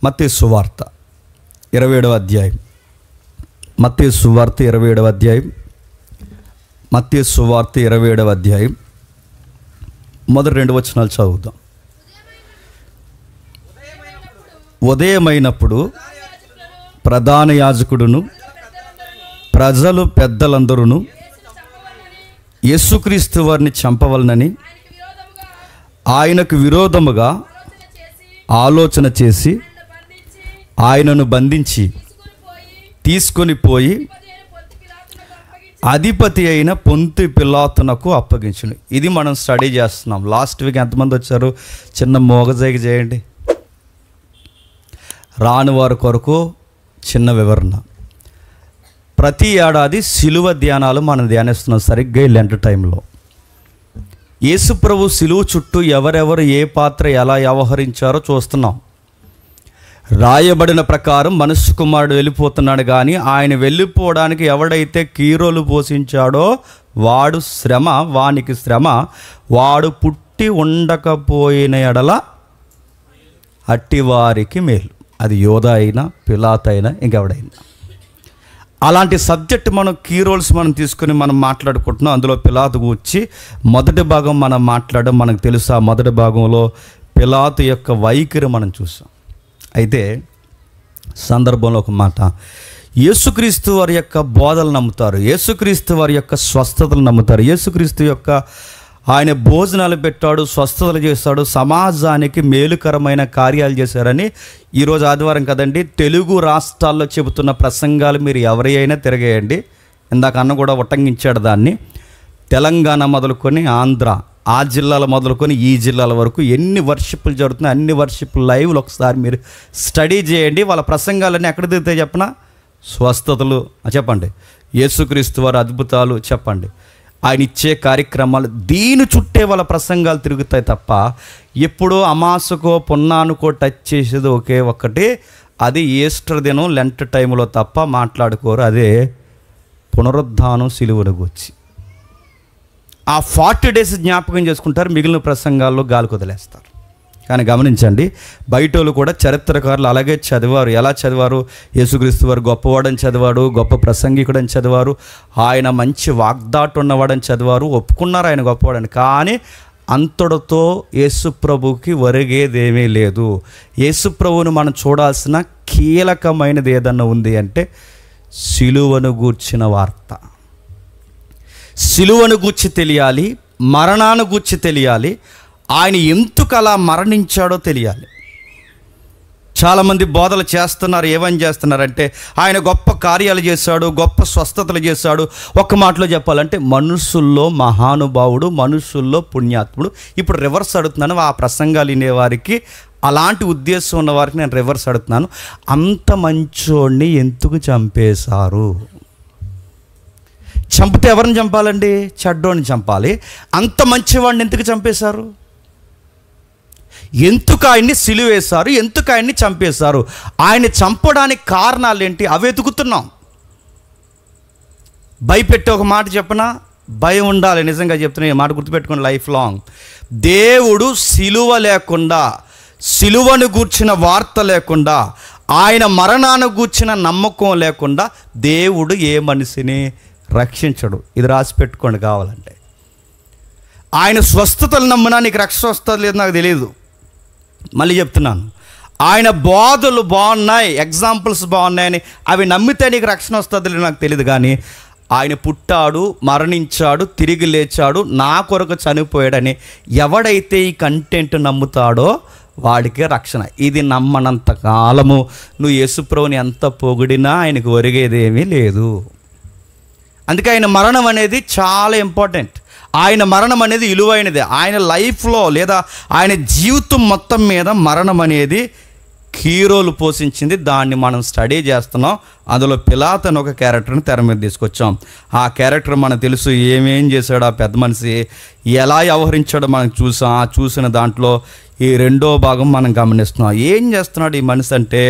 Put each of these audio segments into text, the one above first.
మత్తయి సువార్త 27వ అధ్యాయం. మత్తయి సువార్త 27వ అధ్యాయం. మత్తయి సువార్త 27వ అధ్యాయం మొదటి 2 వచనాలు చదువుదాం. ఉదయమైనప్పుడు ప్రధాన యాజకుడును ప్రజలు పెద్దలందరూ యేసుక్రీస్తు వారిని చంపవలనని ఆయనకు విరోధముగా ఆలోచన చేసి ఆయనను బంధించి తీసుకొని పోయి అధిపతి అయిన పొంతు పిలాతునకు అప్పగించును. ఇది మనం స్టడీ చేస్తున్నాం. లాస్ట్ వీక్ ఎంతమంది వచ్చారు? చిన్న మోగజాయికి చేయండి. రాని వారి కొరకు చిన్న వివరణ. ప్రతి ఏడాది శిలువ ధ్యానాలు మనం ధ్యానిస్తున్నాం సరిగ్గా లెంట్ టైంలో. యేసుప్రభు శిలువ చుట్టూ ఎవరెవరు ఏ పాత్ర ఎలా వ్యవహరించారో చూస్తున్నాం. రాయబడిన ప్రకారం మనుష్య కుమారుడు వెళ్ళిపోతున్నాడు, కానీ ఆయన వెళ్ళిపోవడానికి ఎవడైతే కీరోలు పోషించాడో వాడు శ్రమ, వానికి శ్రమ, వాడు పుట్టి ఉండకపోయిన ఎడల అట్టివారికి మేలు. అది యోధా అయినా పిలాతు అయినా ఇంకెవడైనా. అలాంటి సబ్జెక్ట్ మనం కీ రోల్స్ మనం తీసుకుని మనం మాట్లాడుకుంటున్నాం. అందులో పిలాతు గురించి మొదటి భాగం మనం మాట్లాడడం మనకు తెలుసు. ఆ మొదటి భాగంలో పిలాతు యొక్క వైఖరి మనం చూసాం. అయితే సందర్భంలో ఒక మాట, యేసుక్రీస్తు వారి యొక్క బోధలు నమ్ముతారు, యేసుక్రీస్తు వారి యొక్క స్వస్థతలు నమ్ముతారు, యేసుక్రీస్తు యొక్క ఆయన భోజనాలు పెట్టాడు, స్వస్థతలు చేశాడు, సమాజానికి మేలుకరమైన కార్యాలు చేశారని ఈరోజు ఆదివారం కదండి తెలుగు రాష్ట్రాల్లో చెబుతున్న ప్రసంగాలు మీరు ఎవరైనా తిరగేయండి. ఇందాక అన్న కూడా ఉట్టంగించాడు దాన్ని. తెలంగాణ మొదలుకొని ఆంధ్ర, ఆ జిల్లాలు మొదలుకొని ఈ జిల్లాల వరకు ఎన్ని వర్షిప్పులు జరుగుతున్నాయి అన్ని వర్షిప్పులు లైవ్లు ఒకసారి మీరు స్టడీ చేయండి. వాళ్ళ ప్రసంగాలన్నీ ఎక్కడ దిగుతాయి చెప్పనా? స్వస్థతలు చెప్పండి, యేసుక్రీస్తు వారి అద్భుతాలు చెప్పండి, ఆయన ఇచ్చే కార్యక్రమాలు, దీని చుట్టే వాళ్ళ ప్రసంగాలు తిరుగుతాయి తప్ప ఎప్పుడో అమాసకో పున్నానుకో టచ్ చేసేది ఒకే ఒక్కటి, అది ఈస్టర్ దినం లెంట్ టైంలో తప్ప మాట్లాడుకోరు. అదే పునరుద్ధానం సిలువను గూర్చి. ఆ 40 days జ్ఞాపకం చేసుకుంటారు, మిగిలిన ప్రసంగాల్లో గాలి కుదిలేస్తారు. కానీ గమనించండి, బయటోళ్ళు కూడా చరిత్రకారులు అలాగే చదివారు. ఎలా చదివారు? యేసుక్రీస్తు వారు గొప్పవాడని చదివాడు, గొప్ప ప్రసంగికుడని చదివారు, ఆయన మంచి వాగ్దాటు ఉన్నవాడని చదివారు, ఒప్పుకున్నారు ఆయన గొప్పవాడని. కానీ అంతటితో యేసుప్రభుకి ఒరిగేదేమీ లేదు. యేసుప్రభువును మనం చూడాల్సిన కీలకమైనది ఏదన్నా ఉంది అంటే సిలువను గూర్చిన వార్త. సిలువను గూర్చి తెలియాలి, మరణాన్ని గూర్చి తెలియాలి, ఆయన ఎందుకు అలా మరణించాడో తెలియాలి. చాలామంది బోధలు చేస్తున్నారు. ఏమని చేస్తున్నారంటే ఆయన గొప్ప కార్యాలు చేశాడు, గొప్ప స్వస్థతలు చేశాడు. ఒక్క మాటలో చెప్పాలంటే మనుషుల్లో మహానుభావుడు, మనుషుల్లో పుణ్యాత్ముడు. ఇప్పుడు రివర్స్ అడుగుతున్నాను, ఆ ప్రసంగాలు వినేవారికి, అలాంటి ఉద్దేశం ఉన్న వారికి నేను రివర్స్ అడుగుతున్నాను. అంత మంచోడిని ఎందుకు చంపేశారు? చంపితే ఎవరిని చంపాలండి? చెడ్డోడిని చంపాలి. అంత మంచివాడిని ఎందుకు చంపేశారు? ఎందుకు ఆయన్ని సిలువేశారు? ఎందుకు ఆయన్ని చంపేశారు? ఆయన్ని చంపడానికి కారణాలు ఏంటి? అవి ఎతుకుతున్నాం. భయపెట్టే ఒక మాట చెప్పనా? భయం ఉండాలి. నిజంగా చెప్తున్నా, ఈ మాట గుర్తుపెట్టుకుని లైఫ్ లాంగ్. దేవుడు సిలువ లేకుండా, సిలువను గూర్చిన వార్త లేకుండా, ఆయన మరణాన్ని గూర్చిన నమ్మకం లేకుండా దేవుడు ఏ మనిషిని రక్షించడు. ఇది రాసి పెట్టుకోండి కావాలంటే. ఆయన స్వస్థతలు నమ్మినా నీకు రక్షణ వస్తుంది లేదు నాకు తెలియదు. మళ్ళీ చెప్తున్నాను, ఆయన బోధలు బాగున్నాయి, ఎగ్జాంపుల్స్ బాగున్నాయని అవి నమ్మితే నీకు రక్షణ వస్తుంది లేదు నాకు తెలియదు. కానీ ఆయన పుట్టాడు, మరణించాడు, తిరిగి లేచాడు, నా కొరకు చనిపోయాడని ఎవడైతే ఈ కంటెంట్ నమ్ముతాడో వాడికే రక్షణ. ఇది నమ్మనంత కాలము నువ్వు యేసుప్రభుని ఎంత పొగిడినా ఆయనకు ఒరిగేదేమీ లేదు. అందుకే ఆయన మరణం అనేది చాలా ఇంపార్టెంట్. ఆయన మరణం అనేది విలువైనది. ఆయన లైఫ్లో లేదా ఆయన జీవితం మొత్తం మీద మరణం అనేది కీరోలు పోషించింది. దాన్ని మనం స్టడీ చేస్తున్నాం. అందులో పిలాతు అని ఒక క్యారెక్టర్ని తెర మీద తీసుకొచ్చాం. ఆ క్యారెక్టర్ మనకు తెలుసు, ఏమేం చేశాడు ఆ పెద్ద మనిషి, ఎలా వ్యవహరించాడో మనం చూసాం. ఆ చూసిన దాంట్లో ఈ 2వ భాగం మనం గమనిస్తున్నాం. ఏం చేస్తున్నాడు ఈ మనిషి అంటే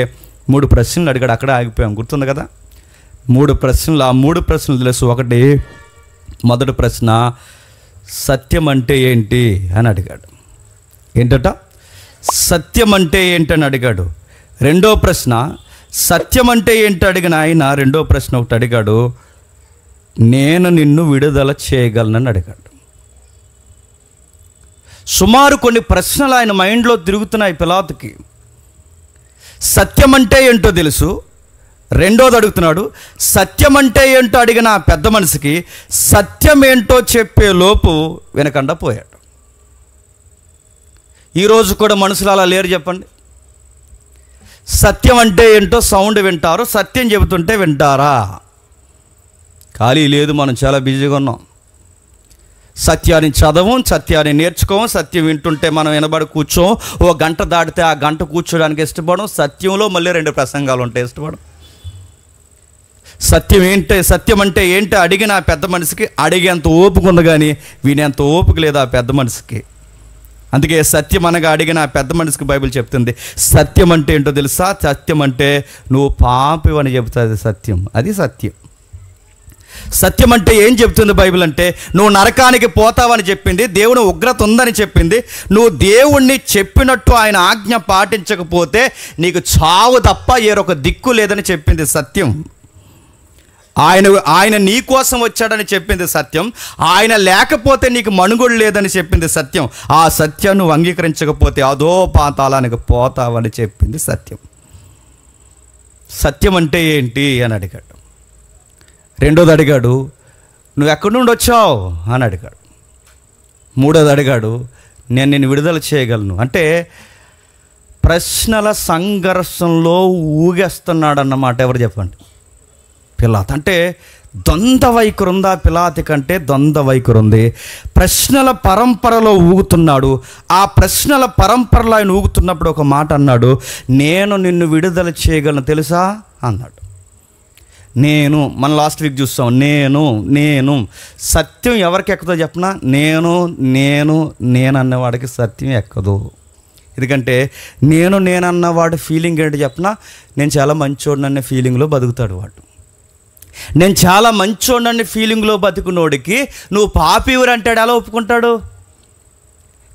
3 ప్రశ్నలు అడిగాడు. అక్కడే ఆగిపోయాం, గుర్తుంది కదా? 3 ప్రశ్నలు. ఆ 3 ప్రశ్నలు తెలుసు. ఒకటి, మొదటి ప్రశ్న, సత్యం అంటే ఏంటి అని అడిగాడు. ఏంటట? సత్యం అంటే ఏంటని అడిగాడు. రెండో ప్రశ్న, సత్యం అంటే ఏంటి అడిగిన ఆయన రెండో ప్రశ్న ఒకటి అడిగాడు, నేను నిన్ను విడుదల చేయగలనని అడిగాడు. సుమారు కొన్ని ప్రశ్నలు ఆయన మైండ్లో తిరుగుతున్నాయి పిలాతుకి. సత్యం అంటే ఏంటో తెలుసు, రెండోది అడుగుతున్నాడు. సత్యం అంటే ఏంటో అడిగిన ఆ పెద్ద మనిషికి సత్యం ఏంటో చెప్పే లోపు వినకుండా పోయాడు. ఈరోజు కూడా మనుషులు అలా లేరు చెప్పండి. సత్యం అంటే ఏంటో సౌండ్ వింటారు, సత్యం చెబుతుంటే వింటారా? ఖాళీ లేదు, మనం చాలా బిజీగా ఉన్నాం. సత్యాన్ని చదవం, సత్యాన్ని నేర్చుకోం, సత్యం వింటుంటే మనం వినబడి కూర్చోం. ఓ గంట దాటితే ఆ గంట కూర్చోడానికి ఇష్టపడం. సత్యంలో మళ్ళీ 2 ప్రసంగాలు ఉంటాయి, ఇష్టపడం. సత్యం అంటే ఏంటి అడిగిన ఆ పెద్ద మనిషికి అడిగేంత ఓపిక ఉంది, కానీ వినేంత ఓపిక లేదు ఆ పెద్ద మనిషికి. అందుకే సత్యం అనగా అడిగిన ఆ పెద్ద మనిషికి బైబిల్ చెప్తుంది, సత్యం అంటే ఏంటో తెలుసా? సత్యం అంటే నువ్వు పాపివని చెబుతుంది సత్యం. అది సత్యం. సత్యం అంటే ఏం చెప్తుంది బైబిల్ అంటే, నువ్వు నరకానికి పోతావని చెప్పింది, దేవుని ఉగ్రత ఉందని చెప్పింది. నువ్వు దేవుణ్ణి చెప్పినట్టు ఆయన ఆజ్ఞ పాటించకపోతే నీకు చావు తప్ప ఏరొక దిక్కు లేదని చెప్పింది సత్యం. ఆయన నీ కోసం వచ్చాడని చెప్పింది సత్యం. ఆయన లేకపోతే నీకు మనుగోడు లేదని చెప్పింది సత్యం. ఆ సత్యాన్ని నువ్వు అంగీకరించకపోతే అదో పాతాళానికి పోతావని చెప్పింది సత్యం. సత్యం అంటే ఏంటి అని అడిగాడు. రెండోది అడిగాడు, నువ్వు ఎక్కడి నుండి వచ్చావు అని అడిగాడు. మూడోది అడిగాడు, నేను నిన్ను విడుదల చేయగలను. అంటే ప్రశ్నల సంఘర్షణలో ఊగేస్తున్నాడు అన్నమాట. ఎవరు చెప్పండి? పిలాతు. అంటే ద్వంద్వ వైఖరి ఉందా పిలాతు కంటే? ద్వంద్వ వైఖరి ఉంది. ప్రశ్నల పరంపరలో ఊగుతున్నాడు. ఆ ప్రశ్నల పరంపరలో ఆయన ఊగుతున్నప్పుడు ఒక మాట అన్నాడు, నేను నిన్ను విడుదల చేయగలను తెలుసా అన్నాడు. మన లాస్ట్ వీక్ చూస్తాం, నేను సత్యం ఎవరికి ఎక్కదో చెప్పనా? నేను అన్నవాడికి సత్యం ఎక్కదు. ఎందుకంటే నేనన్నవాడు ఫీలింగ్ ఏంటి చెప్పనా? నేను చాలా మంచోడిని అనే ఫీలింగ్లో బతుకుతాడు వాడు. నేను చాలా మంచోడిని ఫీలింగ్లో బతుకున్నోడికి నువ్వు పాపివురు అంటాడు, ఎలా ఒప్పుకుంటాడు?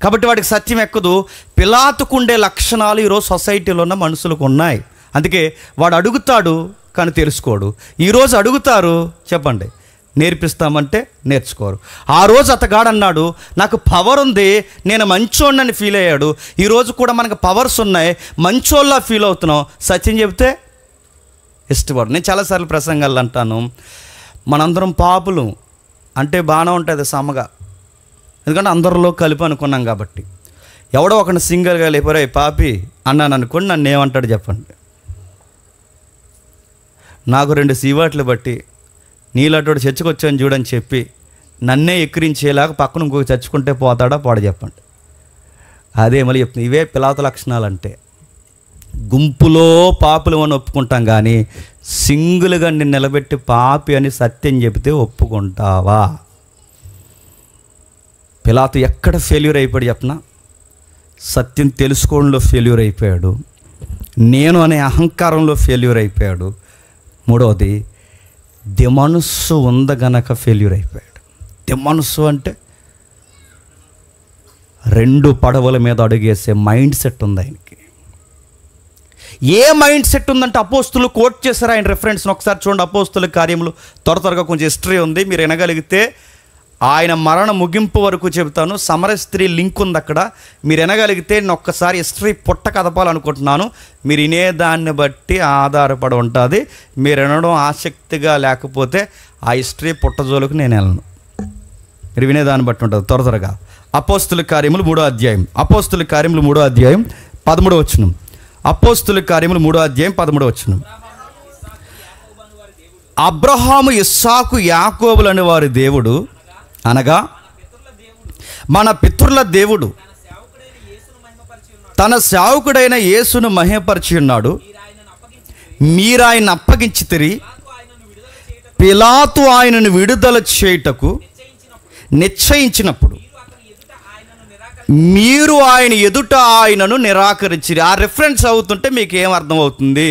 కాబట్టి వాడికి సత్యం ఎక్కదు. పిలాతుకుండే లక్షణాలు ఈరోజు సొసైటీలో ఉన్న మనుషులకు ఉన్నాయి. అందుకే వాడు అడుగుతాడు కానీ తెలుసుకోడు. ఈరోజు అడుగుతారు, చెప్పండి, నేర్పిస్తామంటే నేర్చుకోరు. ఆ రోజు అతగాడన్నాడు, నాకు పవర్ ఉంది, నేను మంచోడిని ఫీల్ అయ్యాడు. ఈరోజు కూడా మనకు పవర్స్ ఉన్నాయి, మంచోళ్ళ ఫీల్ అవుతున్నాం. సత్యం చెబితే ఇష్టపడు. నేను చాలాసార్లు ప్రసంగాలు అంటాను, మనందరం పాపులు అంటే బాగానే ఉంటుంది సమగా, ఎందుకంటే అందరిలో కలిపి అనుకున్నాం కాబట్టి. ఎవడో ఒకరిని సింగిల్గా లేపరే పాపి అన్నాను అనుకోండి, నన్ను ఏమంటాడు చెప్పండి? నాకు 2 సీవాట్లు బట్టి నీలాంటి చర్చకు వచ్చాను చూడని చెప్పి నన్నే ఎక్కిరించేలాగా పక్కన ఇంకొక చచ్చుకుంటే పోతాడా పోడ చెప్పండి? అదే మళ్ళీ చెప్తుంది. ఇవే పిలాతు లక్షణాలు అంటే. గుంపులో పాపులు అని ఒప్పుకుంటాం, కానీ సింగిల్గా నిన్ను నిలబెట్టి పాపి అని సత్యం చెబితే ఒప్పుకుంటావా? పిలాతు ఎక్కడ ఫెయిల్యూర్ అయిపోయాడు చెప్పనా? సత్యం తెలుసుకోవడంలో ఫెయిల్యూర్ అయిపోయాడు. నేను అనే అహంకారంలో ఫెయిల్యూర్ అయిపోయాడు. మూడవది దిమనస్సు ఉందగనక ఫెయిల్యూర్ అయిపోయాడు. దిమనస్సు అంటే 2 పడవల మీద అడుగేసే మైండ్ సెట్ ఉంది ఆయనకి. ఏ మైండ్ సెట్ ఉందంటే అపోస్తులు కోట్ చేశారు ఆయన రెఫరెన్స్ని. ఒకసారి చూడండి, అపోస్తుల కార్యములు. త్వరగా కొంచెం హిస్టరీ ఉంది, మీరు వినగలిగితే ఆయన మరణ ముగింపు వరకు చెబుతాను. సమర స్త్రీ లింక్ ఉంది అక్కడ, మీరు వినగలిగితే నేను ఒక్కసారి హిస్టరీ పుట్ట కదపాలనుకుంటున్నాను. మీరు వినేదాన్ని బట్టి ఆధారపడి ఉంటుంది. మీరు వినడం ఆసక్తిగా లేకపోతే ఆ హిస్టరీ పుట్టజోలకు నేను వెళ్ళను. మీరు వినేదాన్ని బట్టి ఉంటుంది. త్వరగా అపోస్తుల కార్యములు 3వ అధ్యాయం. అపోస్తుల కార్యములు 3వ అధ్యాయం 13వ వచనం. అపోస్తుల కార్యములు 3వ అధ్యాయం 13వ వచనం. అబ్రహాము, ఇస్సాకు, యాకోబులని వారి దేవుడు అనగా మన పితరుల దేవుడు తన సేవకుడైన యేసును మహిమపరిచి ఉన్నాడు. మీరు ఆయన అప్పగించితిరి. పిలాతు ఆయనను విడుదల చేయుటకు నిశ్చయించినప్పుడు మీరు ఆయన ఎదుట ఆయనను నిరాకరించిరి. ఆ రిఫరెన్స్ అవుతుంటే మీకు ఏమర్థమవుతుంది?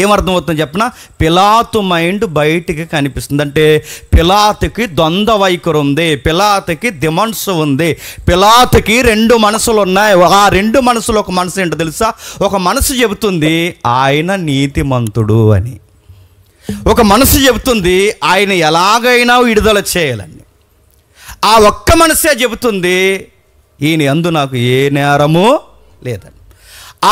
ఏమర్థమవుతుంది చెప్పిన? పిలాతు మైండ్ బయటికి కనిపిస్తుంది. అంటే పిలాతుకి ద్వంద్వ వైఖరి ఉంది, పిలాతుకి దిమనసు ఉంది, పిలాతుకి రెండు మనసులు ఉన్నాయి. ఆ రెండు మనసులు, ఒక మనసు ఏంటో తెలుసా? ఒక మనసు చెబుతుంది ఆయన నీతిమంతుడు అని, ఒక మనసు చెబుతుంది ఆయన ఎలాగైనా విడుదల చేయాలని. ఆ ఒక్క మనసే చెబుతుంది ఈయన యందు నాకు ఏ నేరము లేదని.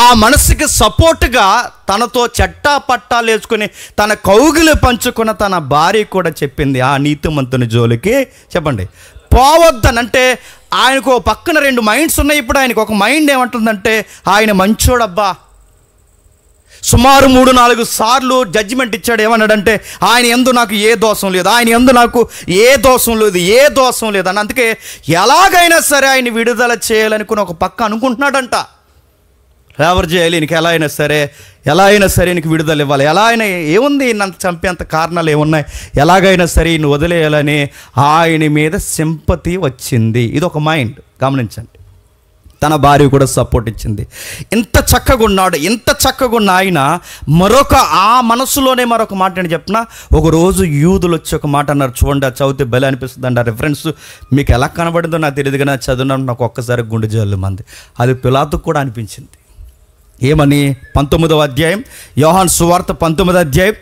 ఆ మనసుకి సపోర్టుగా తనతో చట్టా పట్టాలు వేసుకుని తన కౌగిలి పంచుకున్న తన భార్య కూడా చెప్పింది ఆ నీతిమంతుని జోలికి చెప్పండి పోవద్దని. అంటే ఆయనకు పక్కన రెండు మైండ్స్ ఉన్నాయి. ఇప్పుడు ఆయనకు ఒక మైండ్ ఏమంటుందంటే ఆయన మంచోడబ్బా. సుమారు 3-4 సార్లు జడ్జిమెంట్ ఇచ్చాడు. ఏమన్నాడంటే ఆయన యందు నాకు ఏ దోషం లేదు, ఆయన యందు నాకు ఏ దోషం లేదు, ఏ దోషం లేదు అని. అందుకే ఎలాగైనా సరే ఆయన విడుదల చేయాలనుకుని ఒక పక్క అనుకుంటున్నాడంట. ఎవరు చేయాలి నీకు, ఎలా అయినా సరే నీకు విడుదల ఇవ్వాలి, ఎలా అయినా ఏముంది నన్ను చంపేంత కారణాలు ఏమున్నాయి, ఎలాగైనా సరే ఈయన వదిలేయాలని ఆయన మీద సింపతి వచ్చింది. ఇది ఒక మైండ్. గమనించండి, తన భార్య కూడా సపోర్ట్ ఇచ్చింది. ఇంత చక్కగా ఉన్నాడు, ఇంత చక్కగా ఉన్న ఆయన ఆ మనసులోనే మరొక మాట అని చెప్పిన. ఒకరోజు యూదులు వచ్చి ఒక మాట అన్నారు. చూడండి, ఆ చదివితే బలి అనిపిస్తుంది అండి. ఆ రిఫరెన్స్ మీకు ఎలా కనబడిందో నాకు తెలియదు, కానీ చదివినప్పుడు నాకు ఒక్కసారి గుండె జల్లు మంది. అది పిలాతుకు కూడా అనిపించింది. ఏమని? 19వ అధ్యాయం యోహాను సువార్త 19వ అధ్యాయం,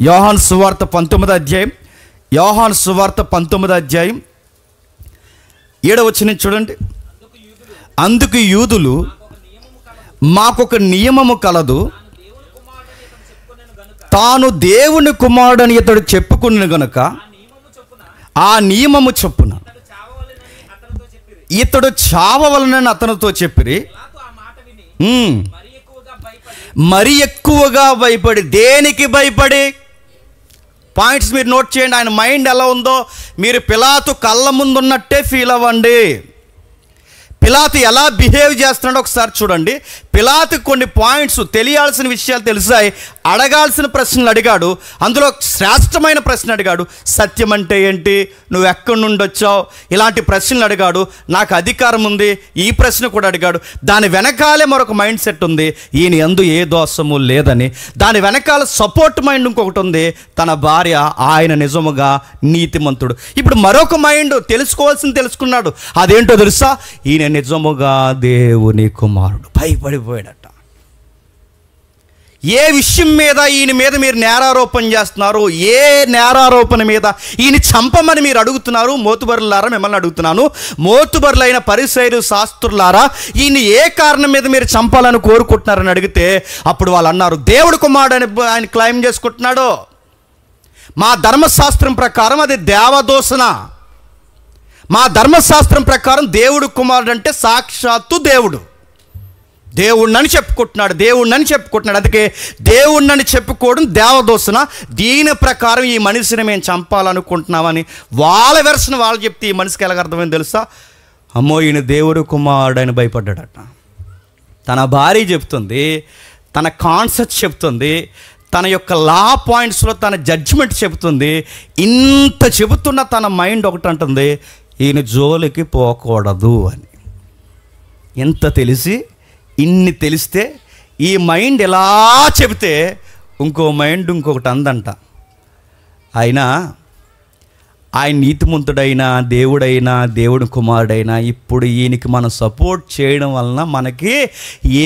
యోహాను సువార్త 19వ అధ్యాయం, యోహాను సువార్త 19వ అధ్యాయం 7వ వచనం చూడండి. అందుకు యూదులు మాకొక నియమము కలదు, తాను దేవుని కుమారుడని ఇతడు చెప్పుకుని గనుక ఆ నియమము చొప్పున ఇతడు చావవలనని అతనితో చెప్పిరి. మరి ఎక్కువగా భయపడి. దేనికి భయపడి? పాయింట్స్ మీరు నోట్ చేయండి. ఆయన మైండ్ ఎలా ఉందో మీరు పిలాతు కళ్ళ ముందున్నట్టే ఫీల్ అవ్వండి. పిలాతు ఎలా బిహేవ్ చేస్తున్నాడో ఒకసారి చూడండి. పిలాతు కొన్ని పాయింట్స్, తెలియాల్సిన విషయాలు తెలిసాయి. అడగాల్సిన ప్రశ్నలు అడిగాడు. అందులో శ్రేష్టమైన ప్రశ్న అడిగాడు. సత్యం అంటే ఏంటి, నువ్వు ఎక్కడి నుండి వచ్చావు, ఇలాంటి ప్రశ్నలు అడిగాడు. నాకు అధికారం ఉంది, ఈ ప్రశ్న కూడా అడిగాడు. దాని వెనకాలే మరొక మైండ్ సెట్ ఉంది, ఈయన యందు ఏ దోషము లేదని. దాని వెనకాల సపోర్ట్ మైండ్ ఇంకొకటి ఉంది, తన భార్య ఆయన నిజముగా నీతిమంతుడు. ఇప్పుడు మరొక మైండ్ తెలుసుకోవాల్సింది తెలుసుకున్నాడు. అదేంటో తెలుసా? ఈయన నిజముగా దేవుని కుమారుడు. భయపడిపోయాడట. ఏ విషయం మీద ఈయన మీద మీరు నేరారోపణ చేస్తున్నారు, ఏ నేరారోపణ మీద ఈయన చంపమని మీరు అడుగుతున్నారు? మోతుబరులారా మిమ్మల్ని అడుగుతున్నాను, మోతుబరులైన పరిసయ్యులు శాస్త్రులారా, ఈయన ఏ కారణం మీద మీరు చంపాలని కోరుకుంటున్నారని అడిగితే అప్పుడు వాళ్ళు అన్నారు దేవుడు కుమారుడు అని ఆయన క్లెయిమ్ చేసుకుంటున్నాడు. మా ధర్మశాస్త్రం ప్రకారం అది దేవదూషణ. మా ధర్మశాస్త్రం ప్రకారం దేవుడు కుమారుడు అంటే సాక్షాత్తు దేవుడు. దేవుణ్ణని చెప్పుకుంటున్నాడు. అందుకే దేవుణ్ణని చెప్పుకోవడం దేవదూషణ. దీని ప్రకారం ఈ మనిషిని మేము చంపాలనుకుంటున్నామని వాళ్ళ వెర్షన్ వాళ్ళు చెప్తే ఈ మనిషికి ఎలాగ అర్థమైంది తెలుసా? అమ్మో ఈయన దేవుడు కుమారుడు అని భయపడ్డాడట. తన భార్య చెప్తుంది, తన కాన్సెప్ట్ చెప్తుంది, తన యొక్క లా పాయింట్స్లో తన జడ్జిమెంట్ చెబుతుంది. ఇంత చెబుతున్న తన మైండ్ ఒకటి అంటుంది, ఈయన జోలికి పోకూడదు అని. ఎంత తెలిసి ఇన్ని తెలిస్తే ఈ మైండ్ ఎలా చెబితే ఇంకో మైండ్ ఇంకొకటి అందంట. ఆయన నీతిమంతుడైనా దేవుడైనా దేవుడి కుమారుడైనా ఇప్పుడు ఈయనకి మనం సపోర్ట్ చేయడం వలన మనకి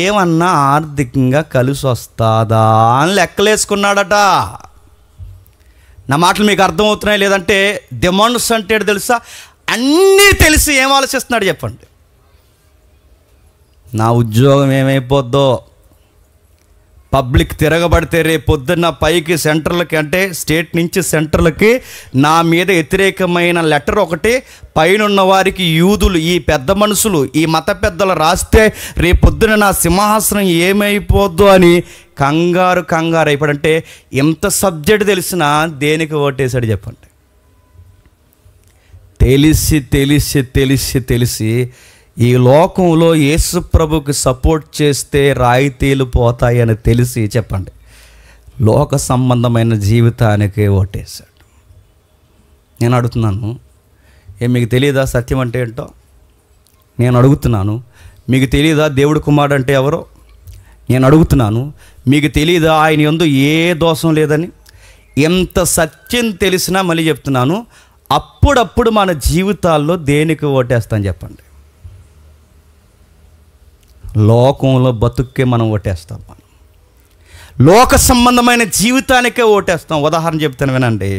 ఏమన్నా ఆర్థికంగా కలిసి వస్తుందా అని లెక్కలేసుకున్నాడట. నా మాటలు మీకు అర్థమవుతున్నాయి లేదంటే? డిమాండ్స్ అంటే తెలుసా? అన్నీ తెలిసి ఏం ఆలోచిస్తున్నాడు చెప్పండి? నా ఉద్యోగం ఏమైపోద్దో, పబ్లిక్ తిరగబడితే రేపు పొద్దున్న పైకి సెంటర్లకి, అంటే స్టేట్ నుంచి సెంటర్లకి నా మీద వ్యతిరేకమైన లెటర్ ఒకటి పైన వారికి యూదులు, ఈ పెద్ద మనుషులు, ఈ మత పెద్దలు రాస్తే రేపు పొద్దున నా సింహాసనం ఏమైపోద్దో అని కంగారు అయిపోడంటే ఎంత సబ్జెక్ట్ తెలిసినా దేనికి ఓటేశాడు చెప్పండి? తెలిసి ఈ లోకంలో యేసు ప్రభుకి సపోర్ట్ చేస్తే రాయితీలు పోతాయని తెలిసి చెప్పండి లోక సంబంధమైన జీవితానికి ఓటేశాడు. నేను అడుగుతున్నాను, మీకు తెలియదా సత్యం అంటే ఏంటో? నేను అడుగుతున్నాను, మీకు తెలియదా దేవుడు కుమారుడు అంటే ఎవరో? నేను అడుగుతున్నాను, మీకు తెలియదా ఆయన యందు ఏ దోషం లేదని? ఎంత సత్యం తెలిసినా మళ్ళీ చెప్తున్నాను, అప్పుడప్పుడు మన జీవితాల్లో దేనికి ఓటేస్తాం చెప్పండి? లోకంలో బతుక్కే మనం ఓటేస్తాం. మనం లోక సంబంధమైన జీవితానికే ఓటేస్తాం. ఉదాహరణ చెప్తాను వినండి.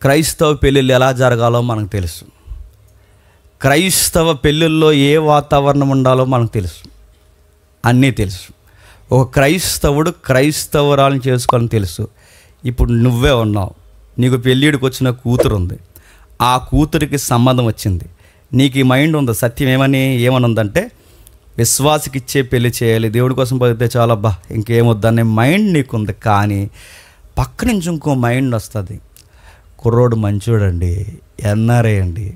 క్రైస్తవ పెళ్ళిళ్ళు ఎలా జరగాలో మనకు తెలుసు. క్రైస్తవ పెళ్ళిళ్ళలో ఏ వాతావరణం ఉండాలో మనకు తెలుసు. అన్నీ తెలుసు. ఒక క్రైస్తవుడు క్రైస్తవురాలను చేసుకోవాలని తెలుసు. ఇప్పుడు నువ్వే ఉన్నావు, నీకు పెళ్ళిడికి వచ్చిన కూతురు ఉంది, ఆ కూతురికి సంబంధం వచ్చింది, నీకు ఈ మైండ్ ఉంది. సత్యం ఏమని ఉందంటే, విశ్వాసకి ఇచ్చే పెళ్లి చేయాలి, దేవుడి కోసం బతికితే చాలా, అబ్బా ఇంకేమొద్దనే మైండ్ నీకుంది. కానీ పక్క నుంచి ఇంకో మైండ్ వస్తుంది, కుర్రోడు మంచోడండి, ఎన్ఆర్ఐ అండి,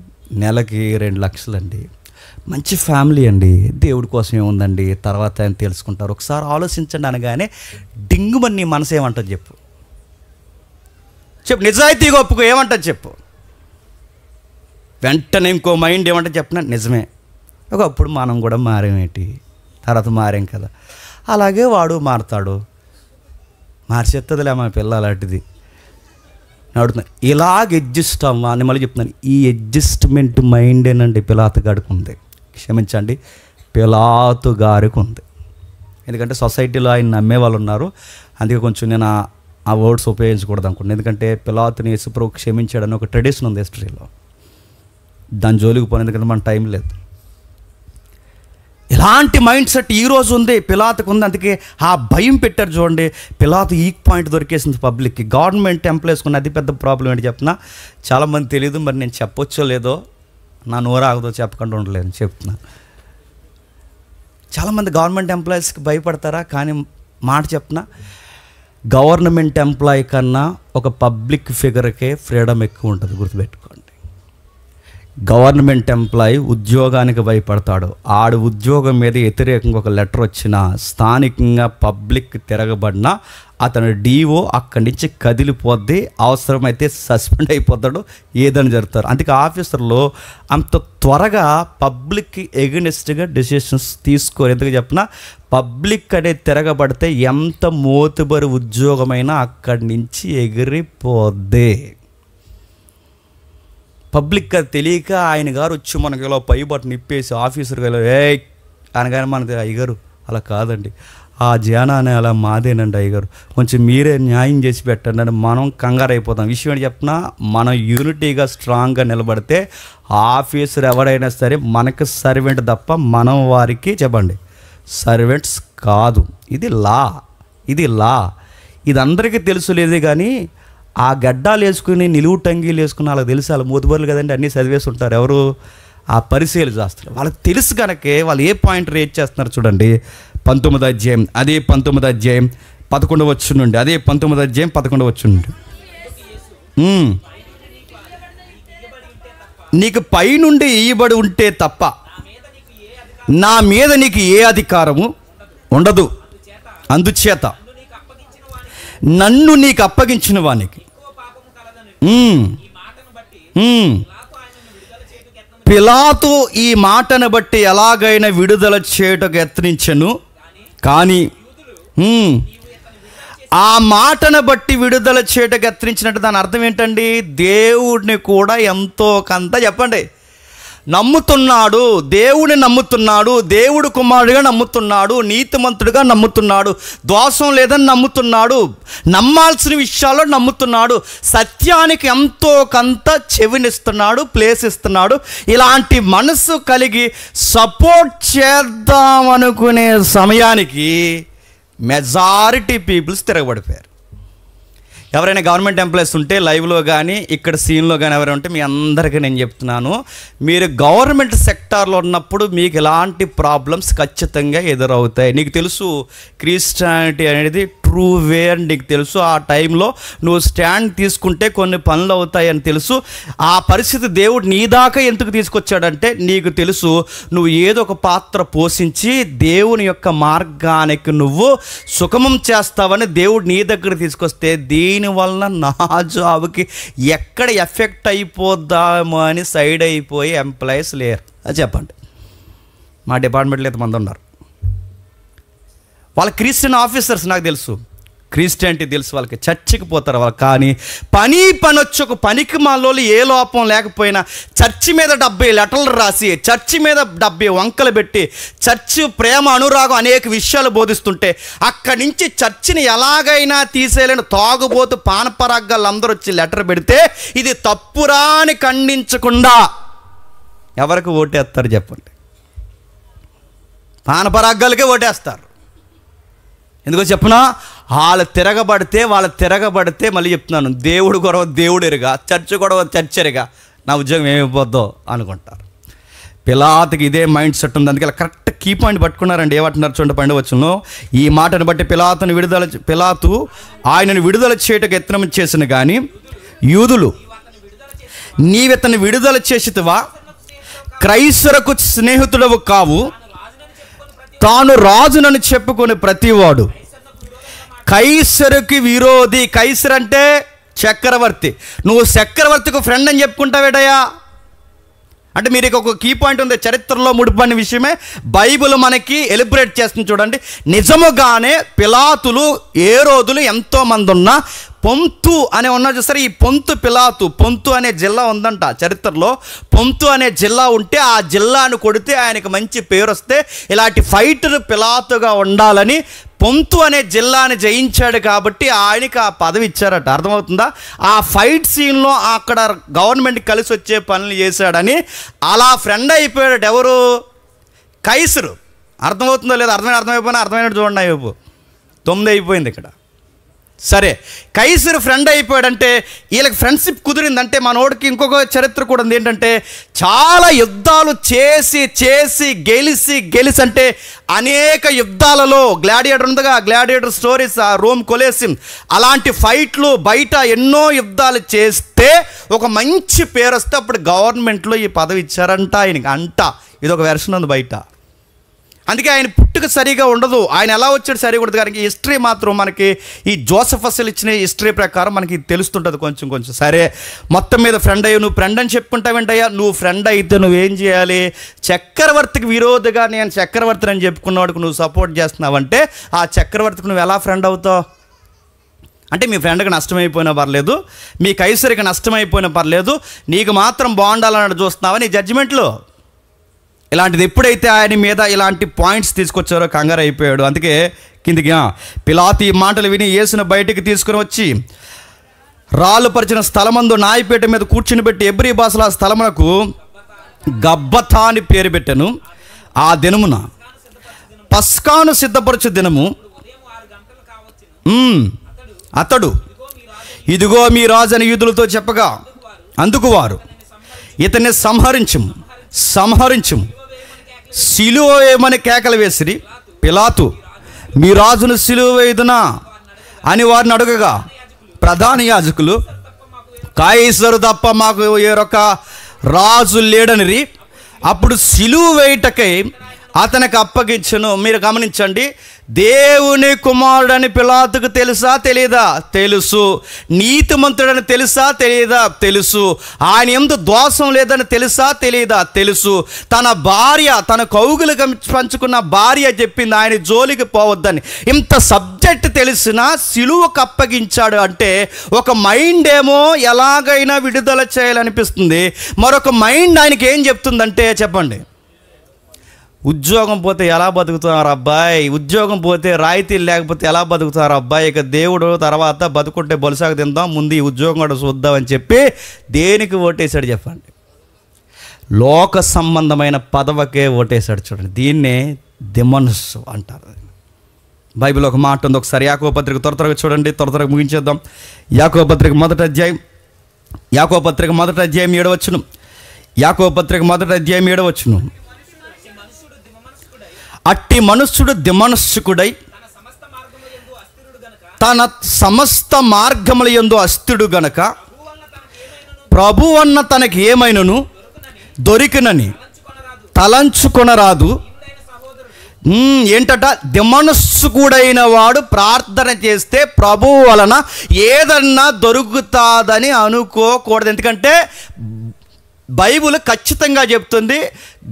నెలకి 2 లక్షలండి, మంచి ఫ్యామిలీ అండి, దేవుడి కోసం ఏముందండి, తర్వాత ఆయన తెలుసుకుంటారు, ఒకసారి ఆలోచించండి అనగానే డింగుమని నీ మనసు ఏమంటుంది చెప్పు? నిజాయితీగా ఒప్పుకో, ఏమంటుంది చెప్పు? వెంటనే ఇంకో మైండ్ ఏమంటే చెప్పిన నిజమే, ఒకప్పుడు మనం కూడా మారేమేంటి, తర్వాత మారేం కదా, అలాగే వాడు మారతాడు, మార్చేస్తుందిలే మా పిల్ల అలాంటిది అడుగుతున్నాను. ఇలాగ అడ్జస్ట్ అవ్వా అని మళ్ళీ చెప్తున్నాను. ఈ అడ్జస్ట్మెంట్ మైండేనండి పిలాతు గారికి ఉంది. క్షమించండి, పిలాతు గారికి ఉంది. ఎందుకంటే సొసైటీలో ఆయన నమ్మే వాళ్ళు ఉన్నారు, అందుకే కొంచెం నేను ఆ వర్డ్స్ ఉపయోగించకూడదు అనుకుంటున్నాను. ఎందుకంటే పిలాతుని యేసుప్రభు క్షమించాడని ఒక ట్రెడిషన్ ఉంది హిస్టరీలో, దాని జోలికి పోయిన, ఎందుకంటే మన టైం లేదు. ఇలాంటి మైండ్ సెట్ ఈరోజు ఉంది, పిలాతుకు ఉంది. అందుకే ఆ భయం పెట్టారు చూడండి. పిలాతు ఈ పాయింట్ దొరికేసింది పబ్లిక్కి. గవర్నమెంట్ ఎంప్లాయీస్కున్న అతిపెద్ద ప్రాబ్లం ఏంటి చెప్పినా చాలామంది తెలియదు. మరి నేను చెప్పొచ్చో లేదో, నా నోరాగదో చెప్పకుండా ఉండలేదు, చెప్తున్నాను. చాలామంది గవర్నమెంట్ ఎంప్లాయీస్కి భయపడతారా? కానీ మాట చెప్పిన, గవర్నమెంట్ ఎంప్లాయీ కన్నా ఒక పబ్లిక్ ఫిగర్కే ఫ్రీడమ్ ఎక్కువ ఉంటుంది, గుర్తుపెట్టుకోండి. గవర్నమెంట్ ఎంప్లాయీ ఉద్యోగానికి భయపడతాడు, ఆడు ఉద్యోగం మీద వ్యతిరేకంగా ఒక లెటర్ వచ్చినా, స్థానికంగా పబ్లిక్ తిరగబడినా అతను డిఓ అక్కడి నుంచి కదిలిపోద్ది, అవసరమైతే సస్పెండ్ అయిపోతాడు, ఏదని జరుగుతారు. అందుకే ఆఫీసర్లు అంత త్వరగా పబ్లిక్కి ఎగనెస్ట్గా డెసిషన్స్ తీసుకోరు. ఎందుకు చెప్పినా, పబ్లిక్ అనేది తిరగబడితే ఎంత మోతుబరి ఉద్యోగమైనా అక్కడి నుంచి ఎగిరిపోద్ది. పబ్లిక్ అది తెలియక ఆయన గారు వచ్చి మనకి ఇలా పై బట్టను ఇప్పేసి ఆఫీసర్ గారు అనగానే మనది, అయ్యగారు అలా కాదండి, ఆ జానానే అలా మాదేనండి అయ్యగారు, కొంచెం మీరే న్యాయం చేసి పెట్టండి అని మనం కంగారు అయిపోతాం. విషయం ఏంటి చెప్పినా, మనం యూనిటీగా స్ట్రాంగ్గా నిలబడితే ఆఫీసర్ ఎవరైనా సరే మనకు సర్వెంట్ తప్ప మనం వారికి చెప్పండి సర్వెంట్స్ కాదు. ఇది లా, ఇది లా. ఇది అందరికీ తెలుసు లేదే, కానీ ఆ గడ్డాలు వేసుకుని నిలువు టంగీలు వేసుకుని వాళ్ళకి తెలుసు, వాళ్ళు మూతుబరులు కదండి, అన్నీ చదివేసి ఉంటారు. ఎవరు? ఆ పరిశీలి చేస్తారు. వాళ్ళకి తెలుసు కనుకే వాళ్ళు ఏ పాయింట్ రేట్ చేస్తున్నారు చూడండి. 19వ అధ్యాయం, అదే 19వ అధ్యాయం 11వ వచనం నుండి, అదే 19వ అధ్యాయం 11వ వచనం నుండి, నీకు పైనుండి ఇయ్యబడి ఉంటే తప్ప నా మీద నీకు ఏ అధికారము ఉండదు, అందుచేత నన్ను నీకు అప్పగించిన వానికి పిలాతు ఈ మాటను బట్టి ఎలాగైనా విడుదల చేయుటకు యత్నించెను. కానీ ఆ మాటను బట్టి విడుదల చేయుటకు యత్నించినట్టు దాని అర్థం ఏంటండి? దేవుడిని కూడా ఎంతో కొంత చెప్పండి నమ్ముతున్నాడు, దేవుడిని నమ్ముతున్నాడు, దేవుడు కుమారుడిగా నమ్ముతున్నాడు, నీతిమంతుడిగా నమ్ముతున్నాడు, దోషం లేదని నమ్ముతున్నాడు, నమ్మాల్సిన విషయాల్లో నమ్ముతున్నాడు, సత్యానికి ఎంతో కొంత చెవినిస్తున్నాడు, ప్లేస్ ఇస్తున్నాడు. ఇలాంటి మనసు కలిగి సపోర్ట్ చేద్దామనుకునే సమయానికి మెజారిటీ పీపుల్స్ తిరగబడిపోయారు. ఎవరైనా గవర్నమెంట్ ఎంప్లాయీస్ ఉంటే లైవ్లో కానీ ఇక్కడ సీన్లో కానీ ఎవరైనా ఉంటే మీ అందరికీ నేను చెప్తున్నాను, మీరు గవర్నమెంట్ సెక్టార్లో ఉన్నప్పుడు మీకు ఇలాంటి ప్రాబ్లమ్స్ ఖచ్చితంగా ఎదురవుతాయి. నీకు తెలుసు క్రిస్టియానిటీ అనేది ట్రూ వే అని నీకు తెలుసు. ఆ టైంలో నువ్వు స్టాండ్ తీసుకుంటే కొన్ని పనులు అవుతాయి అని తెలుసు. ఆ పరిస్థితి దేవుడు నీ దాకా ఎందుకు తీసుకొచ్చాడంటే నీకు తెలుసు, నువ్వు ఏదో ఒక పాత్ర పోషించి దేవుని యొక్క మార్గానికి నువ్వు సుగమం చేస్తావని దేవుడు నీ దగ్గర తీసుకొస్తే దీనివల్ల నా జాబ్కి ఎక్కడ ఎఫెక్ట్ అయిపోద్దామో అని సైడ్ అయిపోయి ఎంప్లాయీస్ లేరు. అది చెప్పండి. మా డిపార్ట్మెంట్లో ఇంతమంది ఉన్నారు. వాళ్ళ క్రిస్టియన్ ఆఫీసర్స్, నాకు తెలుసు, క్రిస్టియానిటీ తెలుసు, వాళ్ళకి చర్చికి పోతారు వాళ్ళు. కానీ పని వచ్చి ఒక పనికి మాలోళ్ళు ఏ లోపం లేకపోయినా చర్చి మీద 70 లెటర్లు రాసి, చర్చి మీద 70 వంకలు పెట్టి, చర్చి ప్రేమ అనురాగం అనేక విషయాలు బోధిస్తుంటే అక్కడి నుంచి చర్చిని ఎలాగైనా తీసేయాలని తాగుబోతు పానపరాగాళ్ళు అందరూ వచ్చి లెటర్ పెడితే ఇది తప్పురా అని ఖండించకుండా ఎవరికి ఓటేస్తారు చెప్పండి? పానపరాగాలకే ఓటేస్తారు. ఎందుకో చెప్పనా? వాళ్ళు తిరగబడితే మళ్ళీ చెప్తున్నాను, దేవుడు గొడవ దేవుడు ఎరుగా, చర్చ్ గొడవ చర్చ్ ఎరుగా, నా ఉద్యోగం ఏమైపోద్దో అనుకుంటారు. పిలాతుకి ఇదే మైండ్ సెట్ ఉంది. అందుకే కరెక్ట్ కీ పాయింట్ పట్టుకున్నారండి. ఏమంటున్నారు చూడండి 12వ వచనంలో, ఈ మాటను బట్టి పిలాతు ఆయనను విడుదల చేయటకు యత్నం చేసిన కానీ యూదులు, నీవితను విడుదల చేసితివా? క్రైస్తవులకు స్నేహితుడవు కావు, తాను రాజునని చెప్పుకొని ప్రతివాడు కైసరుకి విరోధి. కైసర్ అంటే చక్రవర్తి. నువ్వు చక్రవర్తికి ఫ్రెండ్ అని చెప్పుకుంటావేటయ్యా అంటే మీరు ఒక కీ పాయింట్ ఉంది. చరిత్రలో ముడిపడిన విషయమే బైబిల్ మనకి ఎలిబరేట్ చేస్తుంది చూడండి. నిజముగానే పిలాతులు ఏ రోజులు ఎంతోమంది ఉన్నా పొంతు అనే ఉన్నా చూస్తారు. ఈ పొంతు అనే జిల్లా ఉందంట చరిత్రలో. పొంతు అనే జిల్లా ఉంటే ఆ జిల్లాను కొడితే ఆయనకు మంచి పేరు వస్తే ఇలాంటి ఫైటర్ పిలాతుగా ఉండాలని పొంతు అనే జిల్లాని జయించాడు కాబట్టి ఆయనకి ఆ పదవి ఇచ్చారట. అర్థమవుతుందా? ఆ ఫైట్ సీన్లో అక్కడ గవర్నమెంట్ కలిసి వచ్చే పనులు చేశాడని అలా ఫ్రెండ్ అయిపోయాడు. ఎవరు? కైసరు. అర్థమవుతుందో లేదా? అర్థమైపోయినా అర్థమైనట్టు చూడండి. అయిపో 9 అయిపోయింది ఇక్కడ. సరే, కైసరు ఫ్రెండ్ అయిపోయాడంటే వీళ్ళకి ఫ్రెండ్షిప్ కుదిరిందంటే మనోడికి ఇంకొక చరిత్ర కూడా ఉంది. ఏంటంటే చాలా యుద్ధాలు చేసి గెలిచి అంటే అనేక యుద్ధాలలో గ్లాడియేటర్ ఉందిగా, గ్లాడియేటర్ స్టోరీస్, రోమ్ కొలేసియం అలాంటి ఫైట్లు బయట ఎన్నో యుద్ధాలు చేస్తే ఒక మంచి పేరు వస్తే అప్పుడు గవర్నమెంట్లో ఈ పదవి ఇచ్చారంట ఆయనకి అంట. ఇది ఒక వెర్షన్ ఉంది బయట. అందుకే ఆయన పుట్టుక సరిగా ఉండదు. ఆయన ఎలా వచ్చాడు సరిగా ఉండదు. కానీ హిస్టరీ మాత్రం మనకి ఈ జోసెఫస్ ఇచ్చిన హిస్టరీ ప్రకారం మనకి తెలుస్తుంటుంది కొంచెం. సరే, మొత్తం మీద ఫ్రెండ్ అయ్యి నువ్వు ఫ్రెండ్ అని చెప్పుకుంటావేంటయ్యా? నువ్వు ఫ్రెండ్ అయితే నువ్వేం చేయాలి? చక్రవర్తికి విరోధిగా నేను చక్రవర్తిని అని చెప్పుకున్నవాడికి నువ్వు సపోర్ట్ చేస్తున్నావంటే ఆ చక్రవర్తికి నువ్వు ఎలా ఫ్రెండ్ అవుతావు? అంటే మీ ఫ్రెండ్కి నష్టమైపోయినా పర్లేదు, మీ కైసరికి నష్టమైపోయినా పర్లేదు, నీకు మాత్రం బాగుండాలని చూస్తున్నావా నీ జడ్జిమెంట్లో? ఇలాంటిది ఎప్పుడైతే ఆయన మీద ఇలాంటి పాయింట్స్ తీసుకొచ్చారో కంగారు అయిపోయాడు. అందుకే కిందికి పిలాతు ఈ మాటలు విని యేసును బయటికి తీసుకుని వచ్చి రాళ్ళు పరిచిన స్థలమందు నాయపేట మీద కూర్చుని పెట్టి ఎబ్రీ భాషలో ఆ స్థలమునకు గబ్బతా అని పేరు పెట్టాను. ఆ దినమున పస్కాను సిద్ధపరచు దినము అతడు ఇదిగో మీ రాజు అని యూదులతో చెప్పగా అందుకు వారు ఇతన్ని సంహరించుము సిలువ వేయమని కేకలు వేసిరి. పిలాతు మీ రాజును సిలువ వేయుదునా అని వారిని అడగగా ప్రధాన యాజకులు కైసరు తప్ప మాకు వేరొక రాజు లేడనిరి. అప్పుడు సిలువ వేయుటకై అతనికి అప్పగించను. మీరు గమనించండి, దేవుని కుమారుడని పిలాతుకు తెలుసా తెలియదా? తెలుసు. నీతిమంతుడని తెలుసా తెలియదా? తెలుసు. ఆయన యందు దోషం లేదని తెలుసా తెలియదా? తెలుసు. తన భార్య, తన కౌగులుగా పంచుకున్న భార్య చెప్పింది ఆయన జోలికి పోవద్దని. ఇంత సబ్జెక్ట్ తెలిసినా సిలువకు అప్పగించాడు అంటే ఒక మైండ్ ఏమో ఎలాగైనా విడుదల చేయాలనిపిస్తుంది, మరొక మైండ్ ఆయనకి ఏం చెప్తుందంటే చెప్పండి, ఉద్యోగం పోతే ఎలా బతుకుతున్నారు అబ్బాయి, ఉద్యోగం పోతే రాయితీలు లేకపోతే ఎలా బతుకుతున్నారు అబ్బాయి, ఇక దేవుడు తర్వాత బతుకుంటే బొలసాకు తిందాం, ముందు ఈ ఉద్యోగం కూడా చూద్దామని చెప్పి దేనికి ఓటేశాడు చెప్పండి? లోక సంబంధమైన పదవకే ఓటేశాడు. చూడండి, దీన్నే దిమన్స్ అంటారు. బైబిల్ ఒక మాట ఉంది, ఒకసారి యాకోబు పత్రిక త్వరగా చూడండి, త్వరగా ముగించేద్దాం. యాకోబు పత్రిక మొదటి అధ్యాయం 7వ వచనం. యాకోబు పత్రిక మొదటి అధ్యాయం 7వ వచనం. అట్టి మనుష్యుడు దిమనస్సుకుడై తన సమస్త మార్గముల యందు అస్థిరుడు గనక ప్రభువన్న తనకి ఏమైనను దొరికినని తలంచుకొనరాదు. ఏంటట? దిమనస్సుకుడైన వాడు ప్రార్థన చేస్తే ప్రభువు వలన ఏదన్నా దొరుకుతాదని అనుకోకూడదు. ఎందుకంటే బైబుల్ ఖచ్చితంగా చెప్తుంది,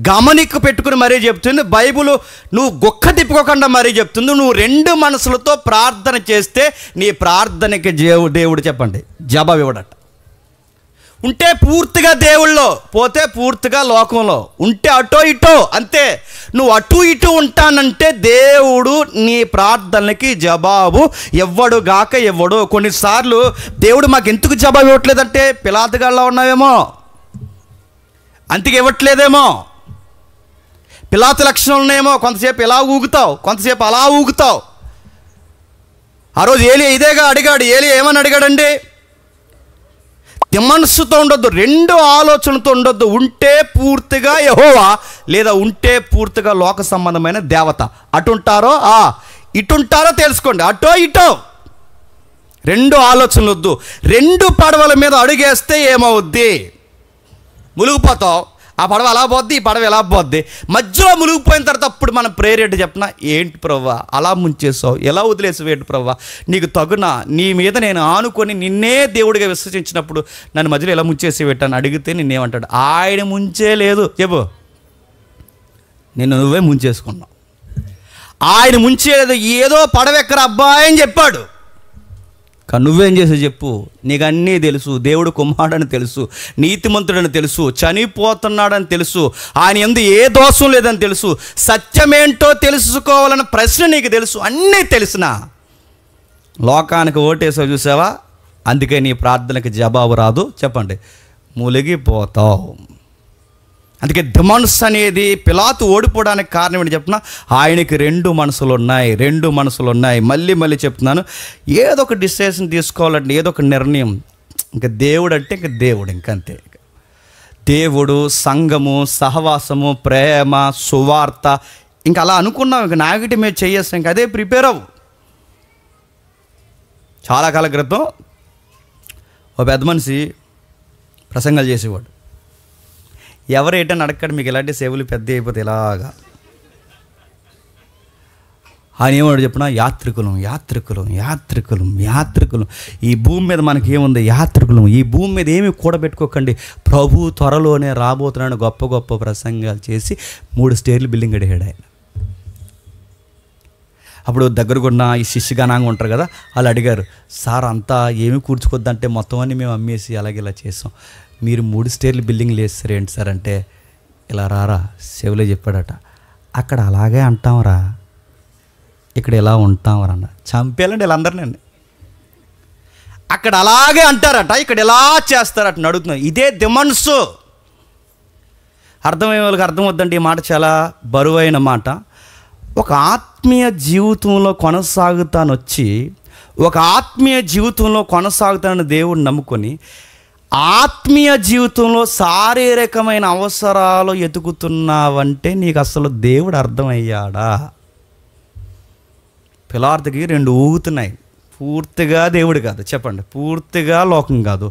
గమనిక పెట్టుకుని మరీ చెప్తుంది. బైబుల్ నువ్వు గుక్క తిప్పుకోకుండా మరీ చెప్తుంది. నువ్వు రెండు మనసులతో ప్రార్థన చేస్తే నీ ప్రార్థనకి దేవుడు చెప్పండి జవాబు ఇవ్వడట. ఉంటే పూర్తిగా దేవుళ్ళో, పోతే పూర్తిగా లోకంలో, ఉంటే అటో ఇటో అంతే. నువ్వు అటు ఇటు ఉంటానంటే దేవుడు నీ ప్రార్థనలకి జవాబు ఇవ్వడు గాక ఇవ్వడు. కొన్నిసార్లు దేవుడు మాకు ఎందుకు జవాబు ఇవ్వట్లేదంటే పిలాతుగాళ్ళలో ఉన్నావేమో, అందుకే ఇవ్వట్లేదేమో. పిలాతు లక్షణాలు ఉన్నాయేమో, కొంతసేపు ఇలా ఊగుతావు, కొంతసేపు అలా ఊగుతావు. ఆ రోజు ఏలియా ఇదేగా అడిగాడు. ఏలియా ఏమని అడిగాడండి? మనస్సుతో ఉండొద్దు, రెండు ఆలోచనతో ఉండొద్దు. ఉంటే పూర్తిగా యెహోవా, లేదా ఉంటే పూర్తిగా లోక సంబంధమైన దేవత. అటుంటారో ఇటుంటారో తెలుసుకోండి. అటో ఇటో రెండు ఆలోచనలు వద్దు. రెండు పడవల మీద అడుగేస్తే ఏమవుద్ది? మునిగిపోతావు. ఆ పడవ అలా పోద్ది, ఈ పడవ ఎలా పోద్ది. మధ్యలో మునిగిపోయిన తర్వాత అప్పుడు మనం ప్రేయర్ ఏంటి చెప్పినా, ఏంటి ప్రవ్వా అలా ముంచేసావు, ఎలా వదిలేసావు ఏంటి ప్రవ్వా, నీకు తగునా, నీ మీద నేను ఆనుకొని నిన్నే దేవుడిగా విశ్వసించినప్పుడు నన్ను మధ్యలో ఎలా ముంచేసి పెట్టాను అడిగితే నిన్నేమంటాడు? ఆయన ముంచే లేదు చెప్పు, నిన్ను నువ్వే ముంచేసుకున్నావు. ఆయన ముంచేలేదు, ఏదో పడవెక్కర అబ్బాయి అని చెప్పాడు. కానీ నువ్వేం చేసావు చెప్పు? నీకు అన్నీ తెలుసు, దేవుడు కుమారుడని తెలుసు, నీతిమంతుడని తెలుసు, చనిపోతున్నాడని తెలుసు, ఆయన యందు ఏ దోషం లేదని తెలుసు, సత్యమేంటో తెలుసుకోవాలన్న ప్రశ్న నీకు తెలుసు, అన్నీ తెలిసినా లోకానికి ఓటేసావు చూసావా, అందుకే నీ ప్రార్థనకి జవాబు రాదు. చెప్పండి, మునిగిపోతావు. అందుకే డిమాండ్స్ అనేది పిలాతు ఓడిపోవడానికి కారణం ఏంటి చెప్పిన, ఆయనకి రెండు మనసులు ఉన్నాయి. మళ్ళీ చెప్తున్నాను, ఏదో ఒక డిసిషన్ తీసుకోవాలంటే, ఏదో ఒక నిర్ణయం. ఇంకా దేవుడు అంటే ఇంకా దేవుడు, ఇంకంతే. దేవుడు, సంఘము, సహవాసము, ప్రేమ, సువార్త, ఇంకా అలా అనుకున్నాం. ఇంకా నాగిటి మీద చేయేస్తాం, ఇంకా అదే ప్రిపేర్ అవ్వు. చాలా కాలం క్రితం ఒక పెద్ద మనిషి ప్రసంగాలు చేసేవాడు. ఎవరు ఏంటని అడగడు, మీకు ఇలాంటి సేవలు పెద్ద అయిపోతే ఇలాగా. ఆయన ఏమన్నాడు చెప్పిన, యాత్రికులం. ఈ భూమి మీద మనకి ఏముంది? యాత్రికులం. ఈ భూమి మీద ఏమి కూడబెట్టుకోకండి, ప్రభు త్వరలోనే రాబోతున్నాడు. గొప్ప ప్రసంగాలు చేసి 3 స్టేర్లు బిల్డింగ్ కడిగాడు ఆయన. అప్పుడు దగ్గరకున్న ఈ శిష్యగణంగా ఉంటారు కదా, వాళ్ళు అడిగారు, సార్ అంతా ఏమి కూర్చుకోద్దంటే మొత్తం అన్నీ మేము అమ్మేసి అలాగే ఇలా చేసాం, మీరు 3 స్టేర్లు బిల్డింగ్లు వేస్తారు ఏంటి సార్ అంటే, ఇలా రారా శివులే చెప్పాడట, అక్కడ అలాగే అంటాంరా, ఇక్కడ ఎలా ఉంటాంరా అన్న. చంపేయాలండి వీళ్ళందరినీ. అక్కడ అలాగే అంటారట, ఇక్కడ ఎలా చేస్తారట అడుగుతున్నాం. ఇదే దిమన్సు. అర్థమయ్యే వాళ్ళకి అర్థం వద్దండి, ఈ మాట చాలా బరువైన మాట. ఒక ఆత్మీయ జీవితంలో కొనసాగుతానని దేవుడిని నమ్ముకొని ఆత్మీయ జీవితంలో శారీరకమైన అవసరాలు ఎతుకుతున్నావంటే నీకు అసలు దేవుడు అర్థమయ్యాడా? పిలాతుకి 2 ఊగుతున్నాయి. పూర్తిగా దేవుడు కాదు, చెప్పండి, పూర్తిగా లోకం కాదు,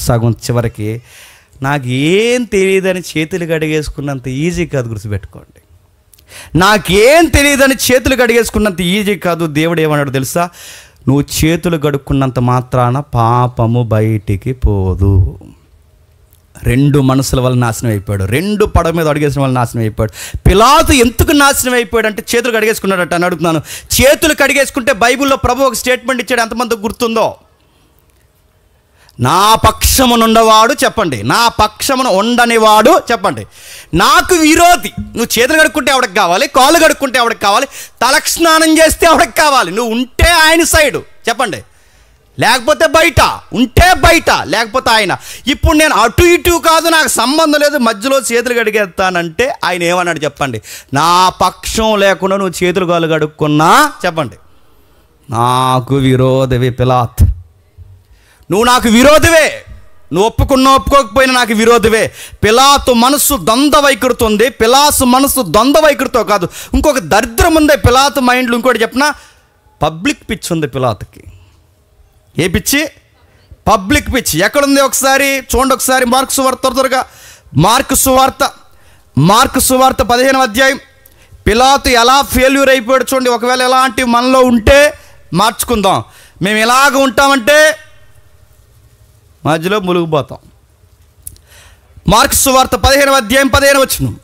సగం. చివరికి నాకు ఏం తెలియదని చేతులు కడిగేసుకున్నంత ఈజీ కాదు, గుర్తుపెట్టుకోండి. నాకేం తెలియదని చేతులు కడిగేసుకున్నంత ఈజీ కాదు. దేవుడు ఏమన్నాడు తెలుసా? నువ్వు చేతులు కడుక్కున్నంత మాత్రాన పాపము బయటికి పోదు. 2 మనసుల వల్ల నాశనం అయిపోయాడు. 2 పడవ మీద అడిగేసిన వల్ల నాశనం అయిపోయాడు. పిలాతు ఎందుకు నాశనం అయిపోయాడు అంటే చేతులు కడిగేసుకున్నాడట అని అడుగుతున్నాను. చేతులు కడిగేసుకుంటే బైబిల్లో ప్రభు ఒక స్టేట్మెంట్ ఇచ్చాడు, ఎంతమందికి గుర్తుందో? నా పక్షమునుండవాడు, చెప్పండి, నా పక్షమును ఉండనివాడు, చెప్పండి, నాకు విరోధి. నువ్వు చేతులు కడుక్కుంటే ఎవడికి కావాలి? కాళ్ళు కడుక్కుంటే ఎవడికి కావాలి? తలస్నానం చేస్తే ఎవడికి కావాలి? నువ్వు ఉంటే ఆయన సైడు, చెప్పండి, లేకపోతే బయట. ఉంటే బయట, లేకపోతే ఆయన. ఇప్పుడు నేను అటు ఇటు కాదు, నాకు సంబంధం లేదు, మధ్యలో చేతులు కడిగేస్తానంటే ఆయన ఏమన్నాడు చెప్పండి? నా పక్షం లేకుండా నువ్వు చేతులు కాళ్ళు కడుక్కున్నా, చెప్పండి, నాకు విరోధవి పిలాత్. నువ్వు నాకు విరోధవే, నువ్వు ఒప్పుకోకపోయినా నాకు విరోధవే. పిలాతు మనస్సు ద్వంద్వ వైఖరితో ఉంది. పిలాతు మనస్సు ద్వంద్వ వైఖరితో కాదు, ఇంకొక దరిద్రం ఉంది పిలాతు మైండ్లో. ఇంకోటి చెప్పిన, పబ్లిక్ పిచ్ ఉంది పిలాతుకి. ఏ పిచ్చి? Public pitch. ఎక్కడుంది ఒకసారి చూడండి, ఒకసారి మార్కు సువార్త, త్వరగా మార్కు సువార్త 15వ అధ్యాయం. పిలాతు ఎలా ఫెయిల్యూర్ అయిపోయాడు చూడండి. ఒకవేళ ఎలాంటి మనలో ఉంటే మార్చుకుందాం. మేము ఎలాగ ఉంటామంటే మధ్యలో మునిగిపోతాం. మార్కు సువార్త 15వ అధ్యాయం 15వ వచనం.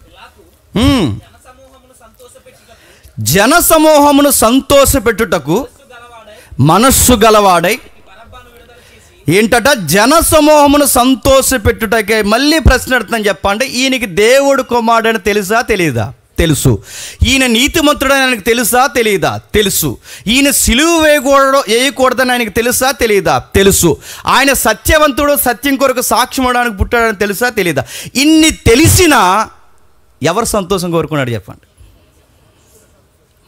జన సమూహమును సంతోషపెట్టుటకు మనస్సు గలవాడై ఏంటట? జన సమూహమును సంతోషపెట్టుటకే. మళ్ళీ ప్రశ్న అడుగుతాను చెప్పండి. ఈయనకి దేవుడు కుమారుడని తెలుసా తెలియదా? తెలుసు. ఈయన నీతిమంతుడని ఆయనకు తెలుసా తెలియదా? తెలుసు. ఈయన సిలువ వేయకూడదని ఆయనకు తెలుసా తెలియదా? తెలుసు. ఆయన సత్యవంతుడు, సత్యం కొరకు సాక్ష్యం ఇవ్వడానికి పుట్టాడని తెలుసా తెలియదా? ఇన్ని తెలిసినా ఎవరు సంతోషం కోరుకున్నాడు చెప్పండి?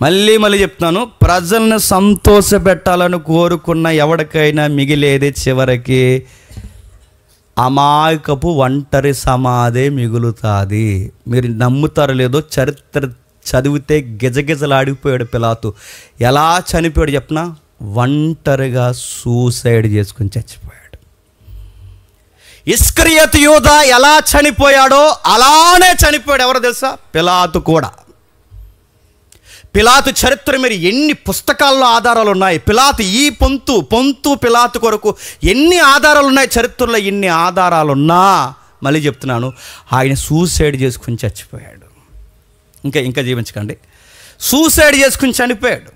మళ్ళీ చెప్తున్నాను, ప్రజలను సంతోషపెట్టాలని కోరుకున్న ఎవరికైనా మిగిలేది చివరికి అమాయకపు ఒంటరి సమాధే మిగులుతుంది. మీరు నమ్ముతారో లేదో, చరిత్ర చదివితే గిజగిజలాడిపోయాడు పిలాతు. ఎలా చనిపోయాడు చెప్పనా? ఒంటరిగా సూసైడ్ చేసుకుని చచ్చిపోయాడు. ఇస్కరియోతు యూదా ఎలా చనిపోయాడో అలానే చనిపోయాడు. ఎవరో తెలుసా? పిలాతు కూడా. పిలాతు చరిత్ర మీరు ఎన్ని పుస్తకాల్లో ఆధారాలు ఉన్నాయి. పిలాతు ఈ పొంతు పిలాతు కొరకు ఎన్ని ఆధారాలు ఉన్నాయి చరిత్రలో. ఇన్ని ఆధారాలున్నా మళ్ళీ చెప్తున్నాను, ఆయన సూసైడ్ చేసుకుని చచ్చిపోయాడు. ఇంకా జీవించకండి. సూసైడ్ చేసుకుని చనిపోయాడు.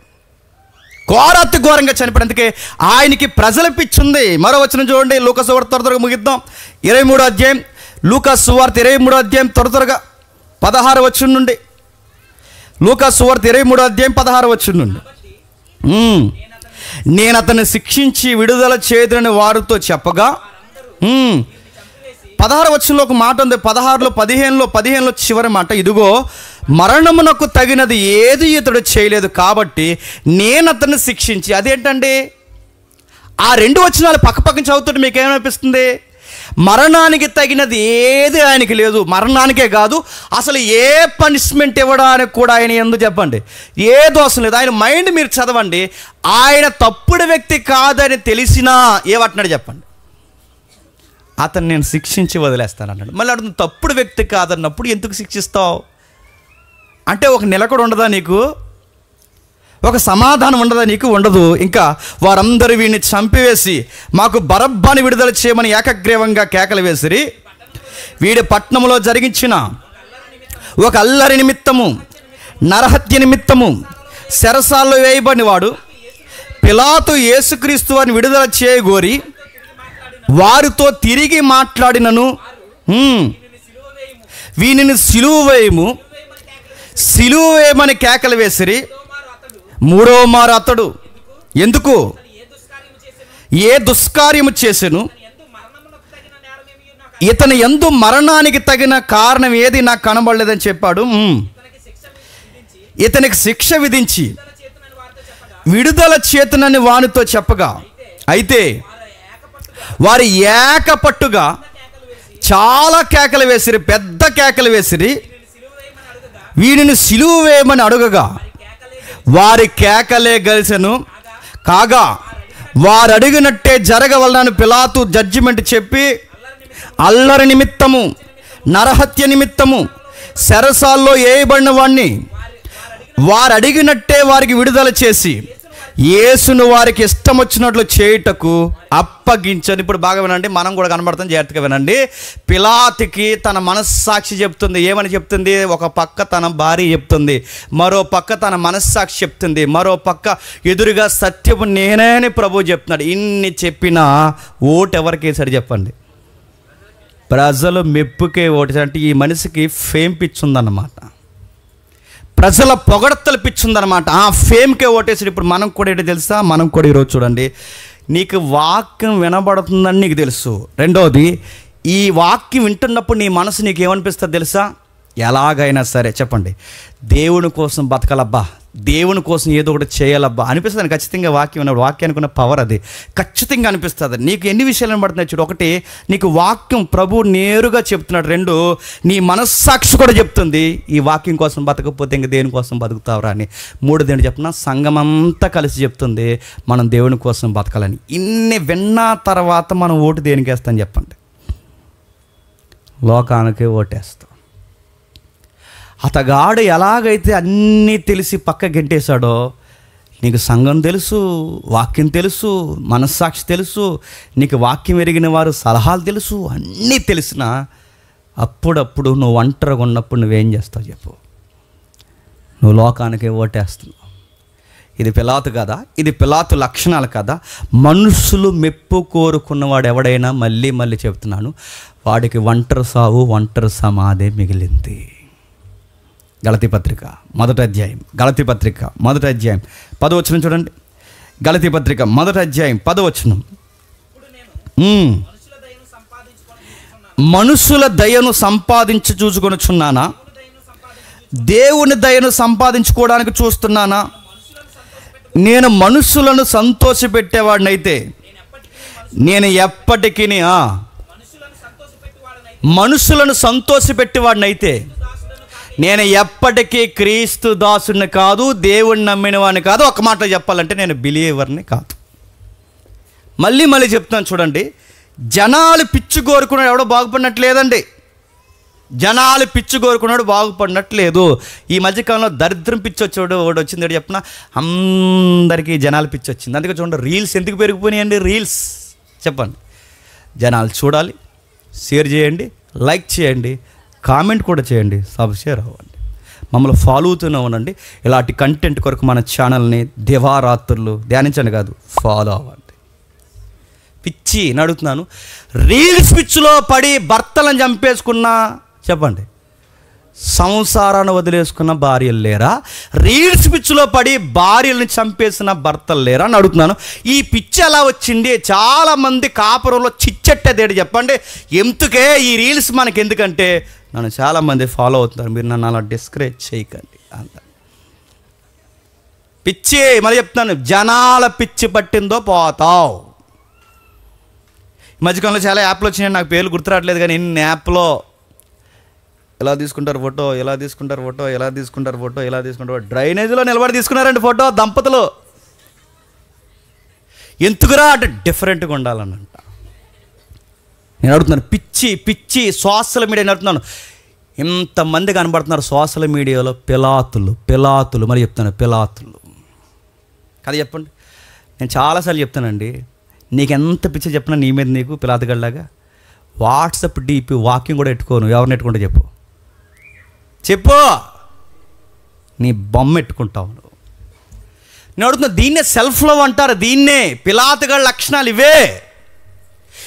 ఘోరాతి ఘోరంగా చనిపోయాడు. అందుకే ఆయనకి ప్రజల పిచ్చుంది. మరో వచనం చూడండి, లూకా సువార్త త్వరగా ముగిద్దాం. 23వ అధ్యాయం, లూకా సువార్త 23వ అధ్యాయం త్వరగా 16వ వచనం నుండి. లూకా సువార్త 23వ అధ్యాయం 16వ వచనం నుండి. నేను అతన్ని శిక్షించి విడుదల చేయదని వారితో చెప్పగా, 16వ వచనంలో ఒక మాట ఉంది. 16లో 15లో చివరి మాట, ఇదిగో మరణమునకు తగినది ఏది ఇతడు చేయలేదు కాబట్టి నేను అతన్ని శిక్షించి. అదేంటండి? ఆ 2 వచనాలు పక్కపక్కన చదువుతుంటే మీకు ఏమనిపిస్తుంది? మరణానికి తగినది ఏది ఆయనకి లేదు. మరణానికే కాదు, అసలు ఏ పనిష్మెంట్ ఇవ్వడానికి కూడా ఆయన ఎందుకు చెప్పండి, ఏ దోషం లేదు. ఆయన మైండ్ మీరు చదవండి. ఆయన తప్పుడు వ్యక్తి కాదని తెలిసినా ఏమంటున్నాడు చెప్పండి? అతను నేను శిక్షించి వదిలేస్తాను అన్నాడు. మళ్ళీ అడుగుతుంది, తప్పుడు వ్యక్తి కాదన్నప్పుడు ఎందుకు శిక్షిస్తావు అంటే ఒక నిలకడ ఉండదా నీకు? ఒక సమాధానం ఉండదా నీకు? ఉండదు. ఇంకా వారందరూ వీడిని చంపివేసి మాకు బరబ్బాని విడుదల చేయమని ఏకగ్రీవంగా కేకలు వేసిరి. వీడి పట్టణంలో జరిగించిన ఒక అల్లరి నిమిత్తము, నరహత్య నిమిత్తము చెరసాల్లో వేయబడిన వాడు పిలాతు యేసుక్రీస్తు వారిని విడుదల చేయగోరి వారితో తిరిగి మాట్లాడినను, వీనిని సిలువ వేయము, సిలువ వేయమని కేకలు వేసిరి. 3వ మారు అతడు ఎందుకు ఏ దుష్కార్యము చేసెను, ఇతని యందు మరణానికి తగిన కారణం ఏది నాకు కనబడలేదని చెప్పాడు. ఇతనికి శిక్ష విధించి విడుదల చేతునని వానితో చెప్పగా, అయితే వారు ఏకపట్టుగా చాలా కేకలు వేసిరి, పెద్ద కేకలు వేసిరి. వీడిని సిలువ వేయమని అడుగగా వారి కేకలే గెలిచెను. కాగా వారు అడిగినట్టే జరగవలనని పిలాతు జడ్జిమెంట్ చెప్పి అల్లరి నిమిత్తము, నరహత్య నిమిత్తము చెరసాల్లో వేయబడిన వాడిని వారు అడిగినట్టే వారికి విడుదల చేసి యేసును వారికి ఇష్టం వచ్చినట్లు చేయుటకు అప్పగించని. ఇప్పుడు బాగా వినండి, మనం కూడా కనబడతాం, జాగ్రత్తగా వినండి. పిలాతుకి తన మనస్సాక్షి చెప్తుంది. ఏమని చెప్తుంది? ఒక పక్క తన భార్య చెప్తుంది, మరో పక్క తన మనస్సాక్షి చెప్తుంది, మరో పక్క ఎదురుగా సత్యము నేనే అని ప్రభువు చెప్తున్నాడు. ఇన్ని చెప్పినా ఓటు ఎవరికి వేశాడు చెప్పండి? ప్రజలు మెప్పుకే ఓటు. అంటే ఈ మనిషికి ఫేమ్ పిచ్చుందన్నమాట, ప్రజల పొగడతలు పిచ్చుందనమాట. ఆ ఫేమ్కే ఓటేసాడు. ఇప్పుడు మనం కూడా ఏంటో తెలుసా? మనం కూడా ఈరోజు చూడండి, నీకు వాక్యం వినబడుతుందని నీకు తెలుసు. రెండవది, ఈ వాక్యం వింటున్నప్పుడు నీ మనసు నీకు ఏమనిపిస్తుంది తెలుసా? ఎలాగైనా సరే చెప్పండి, దేవుని కోసం బతకాలబ్బా, దేవుని కోసం ఏదో ఒకటి చేయాలబ్బా అనిపిస్తుంది ఖచ్చితంగా. వాక్యం విన్నప్పుడు వాక్యానికి ఉన్న పవర్ అది ఖచ్చితంగా అనిపిస్తుంది. నీకు ఎన్ని విషయాలు వినబడుతున్నాయి చూడు. ఒకటి, నీకు వాక్యం ప్రభు నేరుగా చెప్తున్నాడు. 2, నీ మనస్సాక్షి కూడా చెప్తుంది ఈ వాక్యం కోసం బతకపోతే ఇంక దేని కోసం బతుకుతావురా అని. 3, దేని చెప్పిన సంఘమంతా కలిసి చెప్తుంది మనం దేవుని కోసం బతకాలని. ఇన్ని విన్న తర్వాత మనం ఓటు దేనికి వేస్తాం చెప్పండి? లోకానికే ఓటేస్తాం. అతగాడు ఎలాగైతే అన్నీ తెలిసి పక్క గెంటేశాడో, నీకు సంఘం తెలుసు, వాక్యం తెలుసు, మనస్సాక్షి తెలుసు, నీకు వాక్యం ఎరిగిన వారు సలహాలు తెలుసు, అన్నీ తెలిసినా అప్పుడప్పుడు నువ్వు ఒంటరిగా ఉన్నప్పుడు నువ్వేం చేస్తావు చెప్పు? నువ్వు లోకానికి ఓటేస్తున్నావు. ఇది పిలాతు కదా, ఇది పిలాతు లక్షణాలు కదా. మనుషులు మెప్పు కోరుకున్నవాడు ఎవడైనా, మళ్ళీ మళ్ళీ చెప్తున్నాను, వాడికి ఒంటరి సావు, ఒంటరి సమాధే మిగిలింది. గలతీ పత్రిక మొదటి అధ్యాయం, గలతీ పత్రిక మొదటి అధ్యాయం 10వ వచనం చూడండి. గలతీ పత్రిక మొదటి అధ్యాయం 10వ వచనం. మనుషుల దయను సంపాదించి చూసుకొనుచున్నానా, దేవుని దయను సంపాదించుకోవడానికి చూస్తున్నానా? నేను మనుషులను సంతోషపెట్టేవాడినైతే, నేను ఎప్పటికీ మనుషులను సంతోషపెట్టేవాడినైతే, నేను ఎప్పటికీ క్రీస్తు దాసుని కాదు, దేవుణ్ణి నమ్మిన వాడిని కాదు. ఒక మాట చెప్పాలంటే నేను బిలీవర్ని కాదు. మళ్ళీ మళ్ళీ చెప్తాను చూడండి. జనాలు పిచ్చి కోరుకున్నాడు ఎవడో బాగుపడినట్లేదండి. జనాలు పిచ్చి కోరుకున్నాడు బాగుపడినట్లేదు. ఈ మధ్యకాలంలో దరిద్రం పిచ్చి వచ్చాడు ఒకటి వచ్చింది చెప్పిన, అందరికీ జనాలు పిచ్చి వచ్చింది. అందుకే చూడండి, రీల్స్ ఎందుకు పెరిగిపోయినాయండి? రీల్స్ చెప్పండి. జనాలు చూడాలి, షేర్ చేయండి, లైక్ చేయండి, కామెంట్ కూడా చేయండి, సబ్స్క్రైబ్ అవ్వండి, మమ్మల్ని ఫాలో అవుతూనే ఉండండి. ఇలాంటి కంటెంట్ కొరకు మన ఛానల్ని దివారాత్రులు ధ్యానించండి కాదు, ఫాలో అవ్వండి. పిచ్చి నడుగుతున్నాను. రీల్స్ పిచ్చిలో పడి భర్తలను చంపేసుకున్నా చెప్పండి, సంసారాన్ని వదిలేసుకున్న భార్యలు లేరా? రీల్స్ పిచ్చిలో పడి భార్యలను చంపేసిన భర్తలు లేరా అని అడుగుతున్నాను. ఈ పిచ్చి ఎలా వచ్చింది? చాలామంది కాపురంలో చిచ్చెట్టేదేడు చెప్పండి. ఎందుకే ఈ రీల్స్ మనకి? ఎందుకంటే నన్ను చాలామంది ఫాలో అవుతున్నారు, మీరు నన్ను అలా డిస్కరేజ్ చేయకండి అంత పిచ్చి. మళ్ళీ చెప్తున్నాను, జనాల పిచ్చి పట్టిందో పోతావు. ఈ మధ్యకాలంలో చాలా యాప్లు వచ్చినాయి, నాకు పేర్లు గుర్తురావట్లేదు కానీ ఇన్ని యాప్లో ఎలా తీసుకుంటారు ఫోటో, ఎలా తీసుకుంటారు ఫోటో, ఎలా తీసుకుంటారు ఫోటో, ఎలా తీసుకుంటారు. డ్రైనేజీలో నిలబడి తీసుకున్నారండి ఫోటో దంపతులు. ఎందుకురా అంటే డిఫరెంట్గా ఉండాలనంట. నేను అడుగుతున్నాను, పిచ్చి పిచ్చి సోషల్ మీడియా అడుగుతున్నాను. ఇంతమంది కనబడుతున్నారు సోషల్ మీడియాలో పిలాతులు పిలాతులు. మరి చెప్తాను పిలాతులు కదా చెప్పండి. నేను చాలాసార్లు చెప్తానండి, నీకు ఎంత పిచ్చి చెప్పినా నీ మీద నీకు పిలాతగల్లాగా వాట్సాప్ డీపీ వాకింగ్ కూడా ఎట్టుకోను. ఎవరిని ఎట్టుకుంటా చెప్పు చెప్పు, నీ బొమ్మ ఎట్టుకుంటావు నువ్వు. నేను అడుగుతున్నా, దీన్నే సెల్ఫ్ లవ్ అంటారు, దీన్నే పిలాతగల లక్షణాలు ఇవే.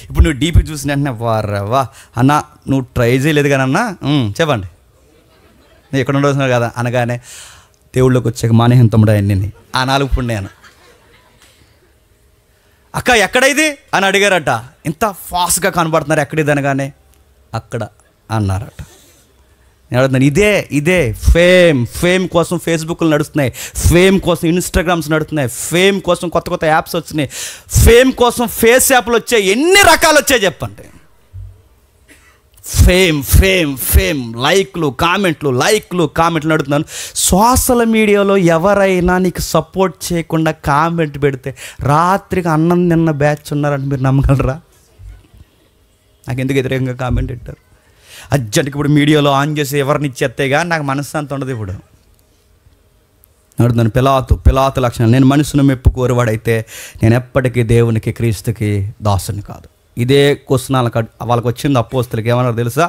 ఇప్పుడు నువ్వు డీపీ చూసిన వెంటనే వారవా అన్న నువ్వు ట్రై చేయలేదు కానీ అన్న చెప్పండి, నేను ఎక్కడ ఉండవలసిన కదా అనగానే దేవుళ్ళకి వచ్చాక మానేహం తమ్ముడు అన్నీ ఆ 4 పుణ్యాను అక్క ఎక్కడైది అని అడిగారట. ఇంత ఫాస్ట్గా కనబడుతున్నారు, ఎక్కడిది అనగానే అక్కడ అన్నారట. నేను అడుగుతున్నాను, ఇదే ఫేమ్ కోసం ఫేస్బుక్లు నడుస్తున్నాయి, ఫేమ్ కోసం ఇన్స్టాగ్రామ్స్ నడుస్తున్నాయి, ఫేమ్ కోసం కొత్త కొత్త యాప్స్ వచ్చినాయి, ఫేమ్ కోసం ఫేస్ యాప్లు వచ్చాయి, ఎన్ని రకాలు వచ్చాయి చెప్పండి. ఫేమ్ లైక్లు కామెంట్లు నడుతున్నాను. సోషల్ మీడియాలో ఎవరైనా నీకు సపోర్ట్ చేయకుండా కామెంట్ పెడితే రాత్రికి అన్నం తిన్న బ్యాచ్ ఉన్నారంటే మీరు నమ్మగలరా? నాకు ఎందుకు వ్యతిరేకంగా కామెంట్ పెట్టారు? అర్జెంట్కి ఇప్పుడు మీడియాలో ఆన్ చేసి ఎవరిని ఇచ్చేస్తే కానీ నాకు మనశ్శాంతి ఉండదు. ఇప్పుడు నడుతున్నాను పిలాతు లక్షణం. నేను మనుషును మెప్పు కోరువాడైతే నేను ఎప్పటికీ దేవునికి క్రీస్తుకి దాసుని కాదు. ఇదే క్వశ్చన్ వాళ్ళకి వచ్చింది అపోస్తులకి. ఏమన్నారు తెలుసా?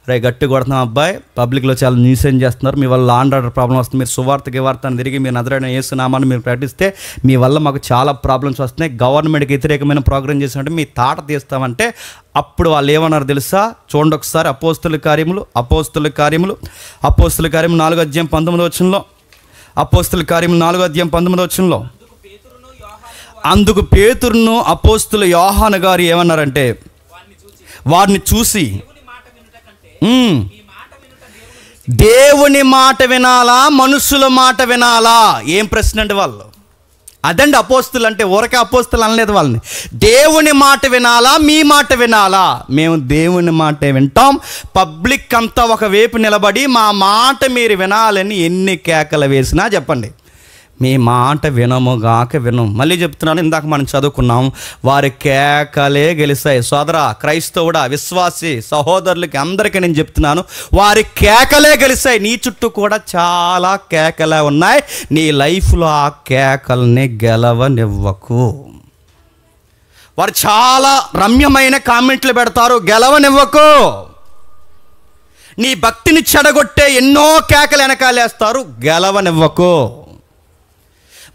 రే గట్టి కొడుతున్నాం అబ్బాయి, పబ్లిక్లో చాలా న్యూసెన్స్ చేస్తున్నారు, మీ వల్ల లాండ్ ఆర్డర్ ప్రాబ్లం వస్తుంది, మీరు సువార్తకి వార్తను తిరిగి మీరు నజరేయుడైన యేసు నామాన్ని మీరు ప్రకటిస్తే మీ వల్ల మాకు చాలా ప్రాబ్లమ్స్ వస్తున్నాయి, గవర్నమెంట్కి వ్యతిరేకమైన ప్రోగ్రామ్ చేసినట్టు మీ తాట తీస్తామంటే అప్పుడు వాళ్ళు ఏమన్నారు తెలుసా? చూడండి ఒకసారి అపోస్తుల కార్యములు 4వ అధ్యాయం 19వ వచనంలో, అపోస్తుల కార్యములు 4వ అధ్యాయం 19వ వచనంలో, అందుకు పేతురును అపోస్తుల యోహాను గారు ఏమన్నారంటే వారిని చూసి దేవుని మాట వినాలా మనుషుల మాట వినాలా? ఏం ప్రశ్న అండి వాళ్ళు? అదండి అపోస్తులు అంటే. ఊరకే అపోస్తులు అనలేదు వాళ్ళని. దేవుని మాట వినాలా మీ మాట వినాలా? మేము దేవుని మాటే వింటాం. పబ్లిక్ అంతా ఒకవైపు నిలబడి మా మాట మీరు వినాలని ఎన్ని కేకలు వేసినా చెప్పండి, మీ మాట వినముగాక వినం. మళ్ళీ చెప్తున్నాను, ఇందాక మనం చదువుకున్నాం, వారి కేకలే గెలిస్తాయి. సోదరా, క్రైస్తవుడా, విశ్వాసి సహోదరులకి అందరికీ నేను చెప్తున్నాను, వారి కేకలే గెలిస్తాయి. నీ చుట్టూ కూడా చాలా కేకలే ఉన్నాయి. నీ లైఫ్లో ఆ కేకల్ని గెలవనివ్వకు. వారు చాలా రమ్యమైన కామెంట్లు పెడతారు, గెలవనివ్వకు. నీ భక్తిని చెడగొట్టే ఎన్నో కేకలు వెనకాలేస్తారు, గెలవనివ్వకు.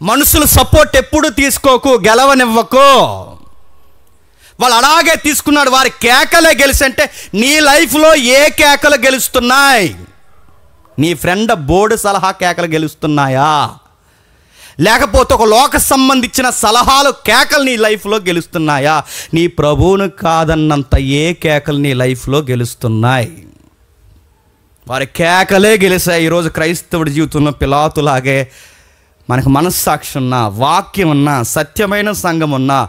మనుషుల సపోర్ట్ ఎప్పుడు తీసుకోకు, గెలవనివ్వకు. వాళ్ళు అలాగే తీసుకున్నాడు, వారి కేకలే గెలిచంటే నీ లైఫ్లో ఏ కేకలు గెలుస్తున్నాయి? నీ ఫ్రెండ్ బోర్డు సలహా కేకలు గెలుస్తున్నాయా, లేకపోతే ఒక లోక సంబంధించిన సలహాలు కేకలు నీ లైఫ్లో గెలుస్తున్నాయా? నీ ప్రభువును కాదన్నంత ఏ కేకలు నీ లైఫ్లో గెలుస్తున్నాయి? వారి కేకలే గెలిచాయి. ఈరోజు క్రైస్తవుడి జీవితంలో పిలాతులాగే మనకు మనస్సాక్షి ఉన్నా, వాక్యం ఉన్నా, సత్యమైన సంఘం ఉన్నా,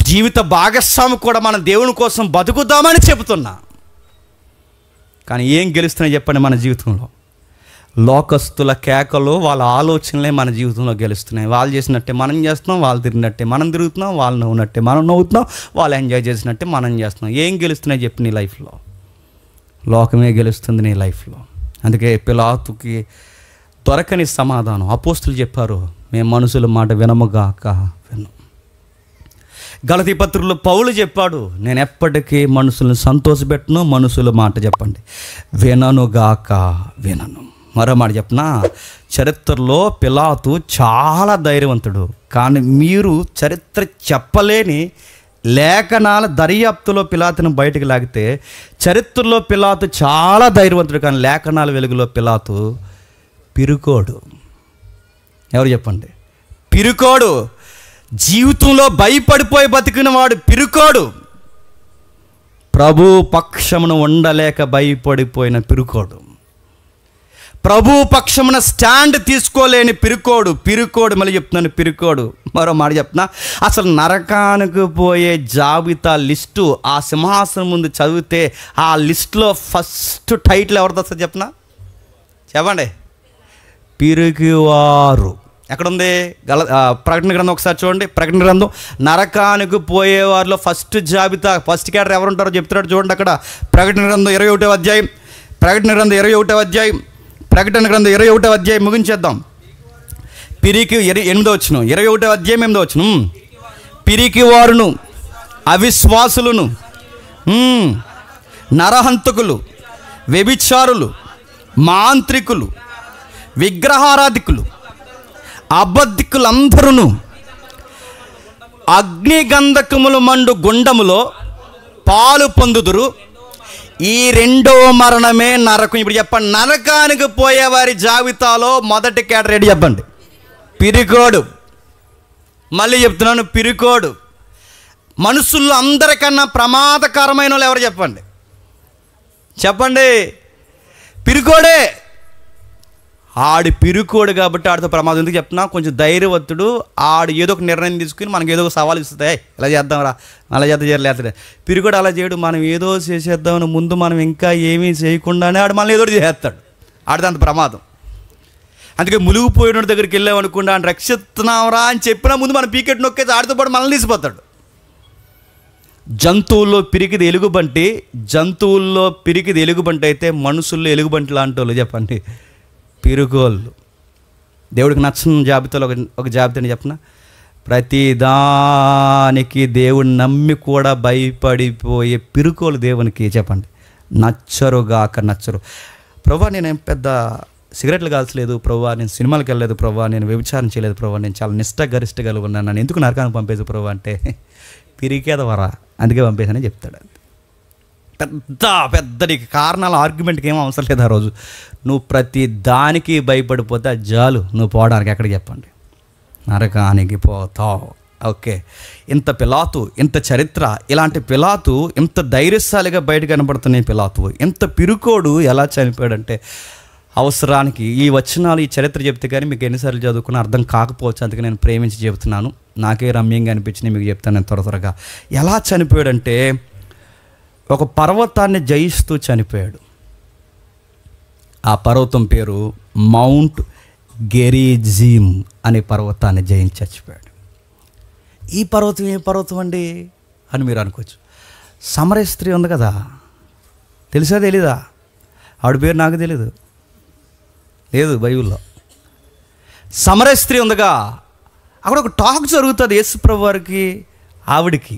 జీవిత భాగస్వామి కూడా మన దేవుని కోసం బతుకుదామని చెబుతున్నా, కానీ ఏం గెలుస్తున్నాయి చెప్పండి? మన జీవితంలో లోకస్తుల కేకలు, వాళ్ళ ఆలోచనలే మన జీవితంలో గెలుస్తున్నాయి. వాళ్ళు చేసినట్టే మనం చేస్తున్నాం, వాళ్ళు తిరిగినట్టే మనం తిరుగుతున్నాం, వాళ్ళు నవ్వునట్టే మనం నవ్వుతున్నాం, వాళ్ళు ఎంజాయ్ చేసినట్టే మనం చేస్తున్నాం. ఏం గెలుస్తున్నాయి చెప్పి నీ లైఫ్లో? లోకమే గెలుస్తుంది నీ లైఫ్లో. అందుకే పిలాతుకి దొరకని సమాధానం అపోస్తులు చెప్పారు, మేము మనుషుల మాట వినముగాక విను. గలతీ పత్రికలో పౌలు చెప్పాడు, నేను ఎప్పటికీ మనుషులను సంతోషపెట్టను, మనుషుల మాట చెప్పండి విననుగాక వినను. మరో మాట చెప్పనా, చరిత్రలో పిలాతు చాలా ధైర్యవంతుడు, కానీ మీరు చరిత్ర చెప్పలేని లేఖనాల దర్యాప్తులో పిలాతును బయటకు లాగితే, చరిత్రలో పిలాతు చాలా ధైర్యవంతుడు, కానీ లేఖనాల వెలుగులో పిలాతు పిరుకోడు. ఎవరు చెప్పండి? పిరుకోడు. జీవితంలో భయపడిపోయి బతికిన వాడు పిరుకోడు. ప్రభు పక్షమును ఉండలేక భయపడిపోయిన పిరుకోడు. ప్రభు పక్షమున స్టాండ్ తీసుకోలేని పిరుకోడు. మళ్ళీ చెప్తున్నాను, పిరుకోడు. మరో మాట చెప్తున్నా, అసలు నరకానికి పోయే జాబితా లిస్టు ఆ సింహాసనం ముందు చదివితే ఆ లిస్టులో ఫస్ట్ టైటిల్ ఎవరితో వస్తుంది చెప్పనా? చెప్పండి. పిరికివారు. ఎక్కడుంది? ప్రకటన గ్రంథం ఒకసారి చూడండి. ప్రకటన గ్రంథం నరకానికి పోయేవారిలో ఫస్ట్ జాబితా, ఫస్ట్ క్యాటర్ ఎవరు ఉంటారో చెప్తున్నాడు చూడండి అక్కడ. ప్రకటన గ్రంథం 21వ అధ్యాయం, ప్రకటన గ్రంథం 21వ అధ్యాయం, ప్రకటన గ్రంథం 21వ అధ్యాయం ముగించేద్దాం. పిరికి 8వ వచనం, 21వ అధ్యాయం 8వ వచనం. పిరికి వారును, అవిశ్వాసులను, నరహంతకులు, వ్యభిచారులు, మాంత్రికులు, విగ్రహారాధికులు, అబద్ధికులందరూ అగ్నిగంధకములు మండు గుండములో పాలు పొందుదురు. ఈ రెండో మరణమే నరకం. ఇప్పుడు చెప్పండి, నరకానికి పోయేవారి జాబితాలో మొదటి కేటగిరీ చెప్పండి, పిరికోడు. మళ్ళీ చెప్తున్నాను, పిరికోడు. మనుషుల్లో అందరికన్నా ప్రమాదకరమైన వాళ్ళు ఎవరు చెప్పండి? చెప్పండి, పిరికోడే. ఆడి పిరుకోడు కాబట్టి ఆడితో ప్రమాదం. ఎందుకు చెప్తున్నా? కొంచెం ధైర్యవంతుడు. ఆడు ఏదో ఒక నిర్ణయం తీసుకుని మనకు ఏదో ఒక సవాల్ ఇస్తుంది, ఇలా చేద్దాంరా, అలా చేయలేదు. పిరుకోడు అలా చేయడు. మనం ఏదో చేసేద్దామని ముందు మనం ఇంకా ఏమీ చేయకుండానే ఆడు మనల్ని ఏదో చేస్తాడు. ఆడితే అంత ప్రమాదం. అందుకే మునిగిపోయిన దగ్గరికి వెళ్ళామనుకుండా ఆయన రక్షిస్తున్నావురా అని చెప్పినా ముందు మనం పీకెట్ నొక్కేసి ఆడితో పాటు మనల్ని తీసిపోతాడు. జంతువుల్లో పిరికిది ఎలుగుబంటి అయితే మనుషుల్లో ఎలుగుబంటి లాంటి వాళ్ళు చెప్పండి పిరుకోళ్ళు. దేవుడికి నచ్చిన జాబితాలో ఒక జాబితాని చెప్పిన, ప్రతిదానికి దేవుడిని నమ్మి కూడా భయపడిపోయే పిరుకోలు దేవునికి చెప్పండి నచ్చరుగాక నచ్చరు. ప్రభువా నేనేం పెద్ద సిగరెట్లు కాల్చలేదు ప్రభువా, నేను సినిమాలకు వెళ్ళలేదు ప్రభువా, నేను వ్యభిచారం చేయలేదు ప్రభువా, నేను చాలా నిష్టగరిష్టగా ఉన్నాను, నన్ను ఎందుకు నరకానికి పంపేసి ప్రభువా అంటే పిరికేదవరా అందుకే పంపేసానని చెప్తాడు. పెద్ద నీకు కారణాల ఆర్గ్యుమెంట్కి ఏమో అవసరం లేదు. ఆ రోజు నువ్వు ప్రతి దానికి భయపడిపోతే అది చాలు నువ్వు పోవడానికి. ఎక్కడికి చెప్పండి? నరకానికి పోతావు. ఓకే, ఇంత పిలాతు, ఇంత చరిత్ర, ఇలాంటి పిలాతు ఇంత ధైర్యశాలిగా బయట కనబడుతున్న పిలాతు ఇంత పిరుకోడు ఎలా చనిపోయాడంటే, అవసరానికి ఈ వచనాలు ఈ చరిత్ర చెప్తే కానీ మీకు ఎన్నిసార్లు చదువుకున్నా అర్థం కాకపోవచ్చు. అందుకే నేను ప్రేమించి చెబుతున్నాను, నాకే రమ్యంగా అనిపించింది మీకు చెప్తాను నేను త్వరగా. ఎలా చనిపోయాడంటే, ఒక పర్వతాన్ని జయిస్తూ చనిపోయాడు. ఆ పర్వతం పేరు మౌంట్ గెరిజిమ్ అనే పర్వతాన్ని జయించి చచ్చిపోయాడు. ఈ పర్వతం ఏ పర్వతం అండి అని మీరు అనుకోవచ్చు. సమరయ స్త్రీ ఉంది కదా, తెలుసా తెలీదా? ఆవిడ పేరు నాకు తెలీదు, లేదు బైబిల్లో. సమరయ స్త్రీ ఉందిగా, అక్కడ ఒక టాక్ జరుగుతుంది యేసు ప్రభు వారికి ఆవిడికి,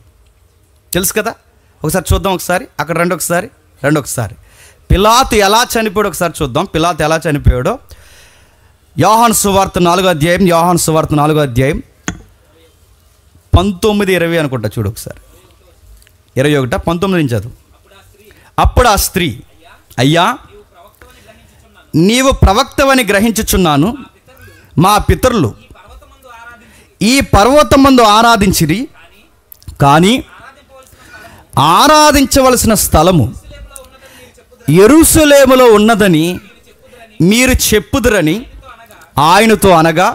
తెలుసు కదా. ఒకసారి చూద్దాం, ఒకసారి అక్కడ రండి, ఒకసారి పిలాతు ఎలా చనిపోయాడు ఒకసారి చూద్దాం. పిలాతు ఎలా చనిపోయాడో యోహాను సువార్త 4వ అధ్యాయం, యోహాను సువార్త 4వ అధ్యాయం 19-20 అనుకుంటా, చూడు ఒకసారి. 21, 19 నుంచి చదువు. అప్పుడు ఆ స్త్రీ, అయ్యా నీవు ప్రవక్తవని గ్రహించుచున్నాను. మా పితరులు ఈ పర్వతమందు ఆరాధించిరి, కానీ ఆరాధించవలసిన స్థలము యెరూషలేములో ఉన్నదని మీరు చెప్పుదురని ఆయనతో అనగా,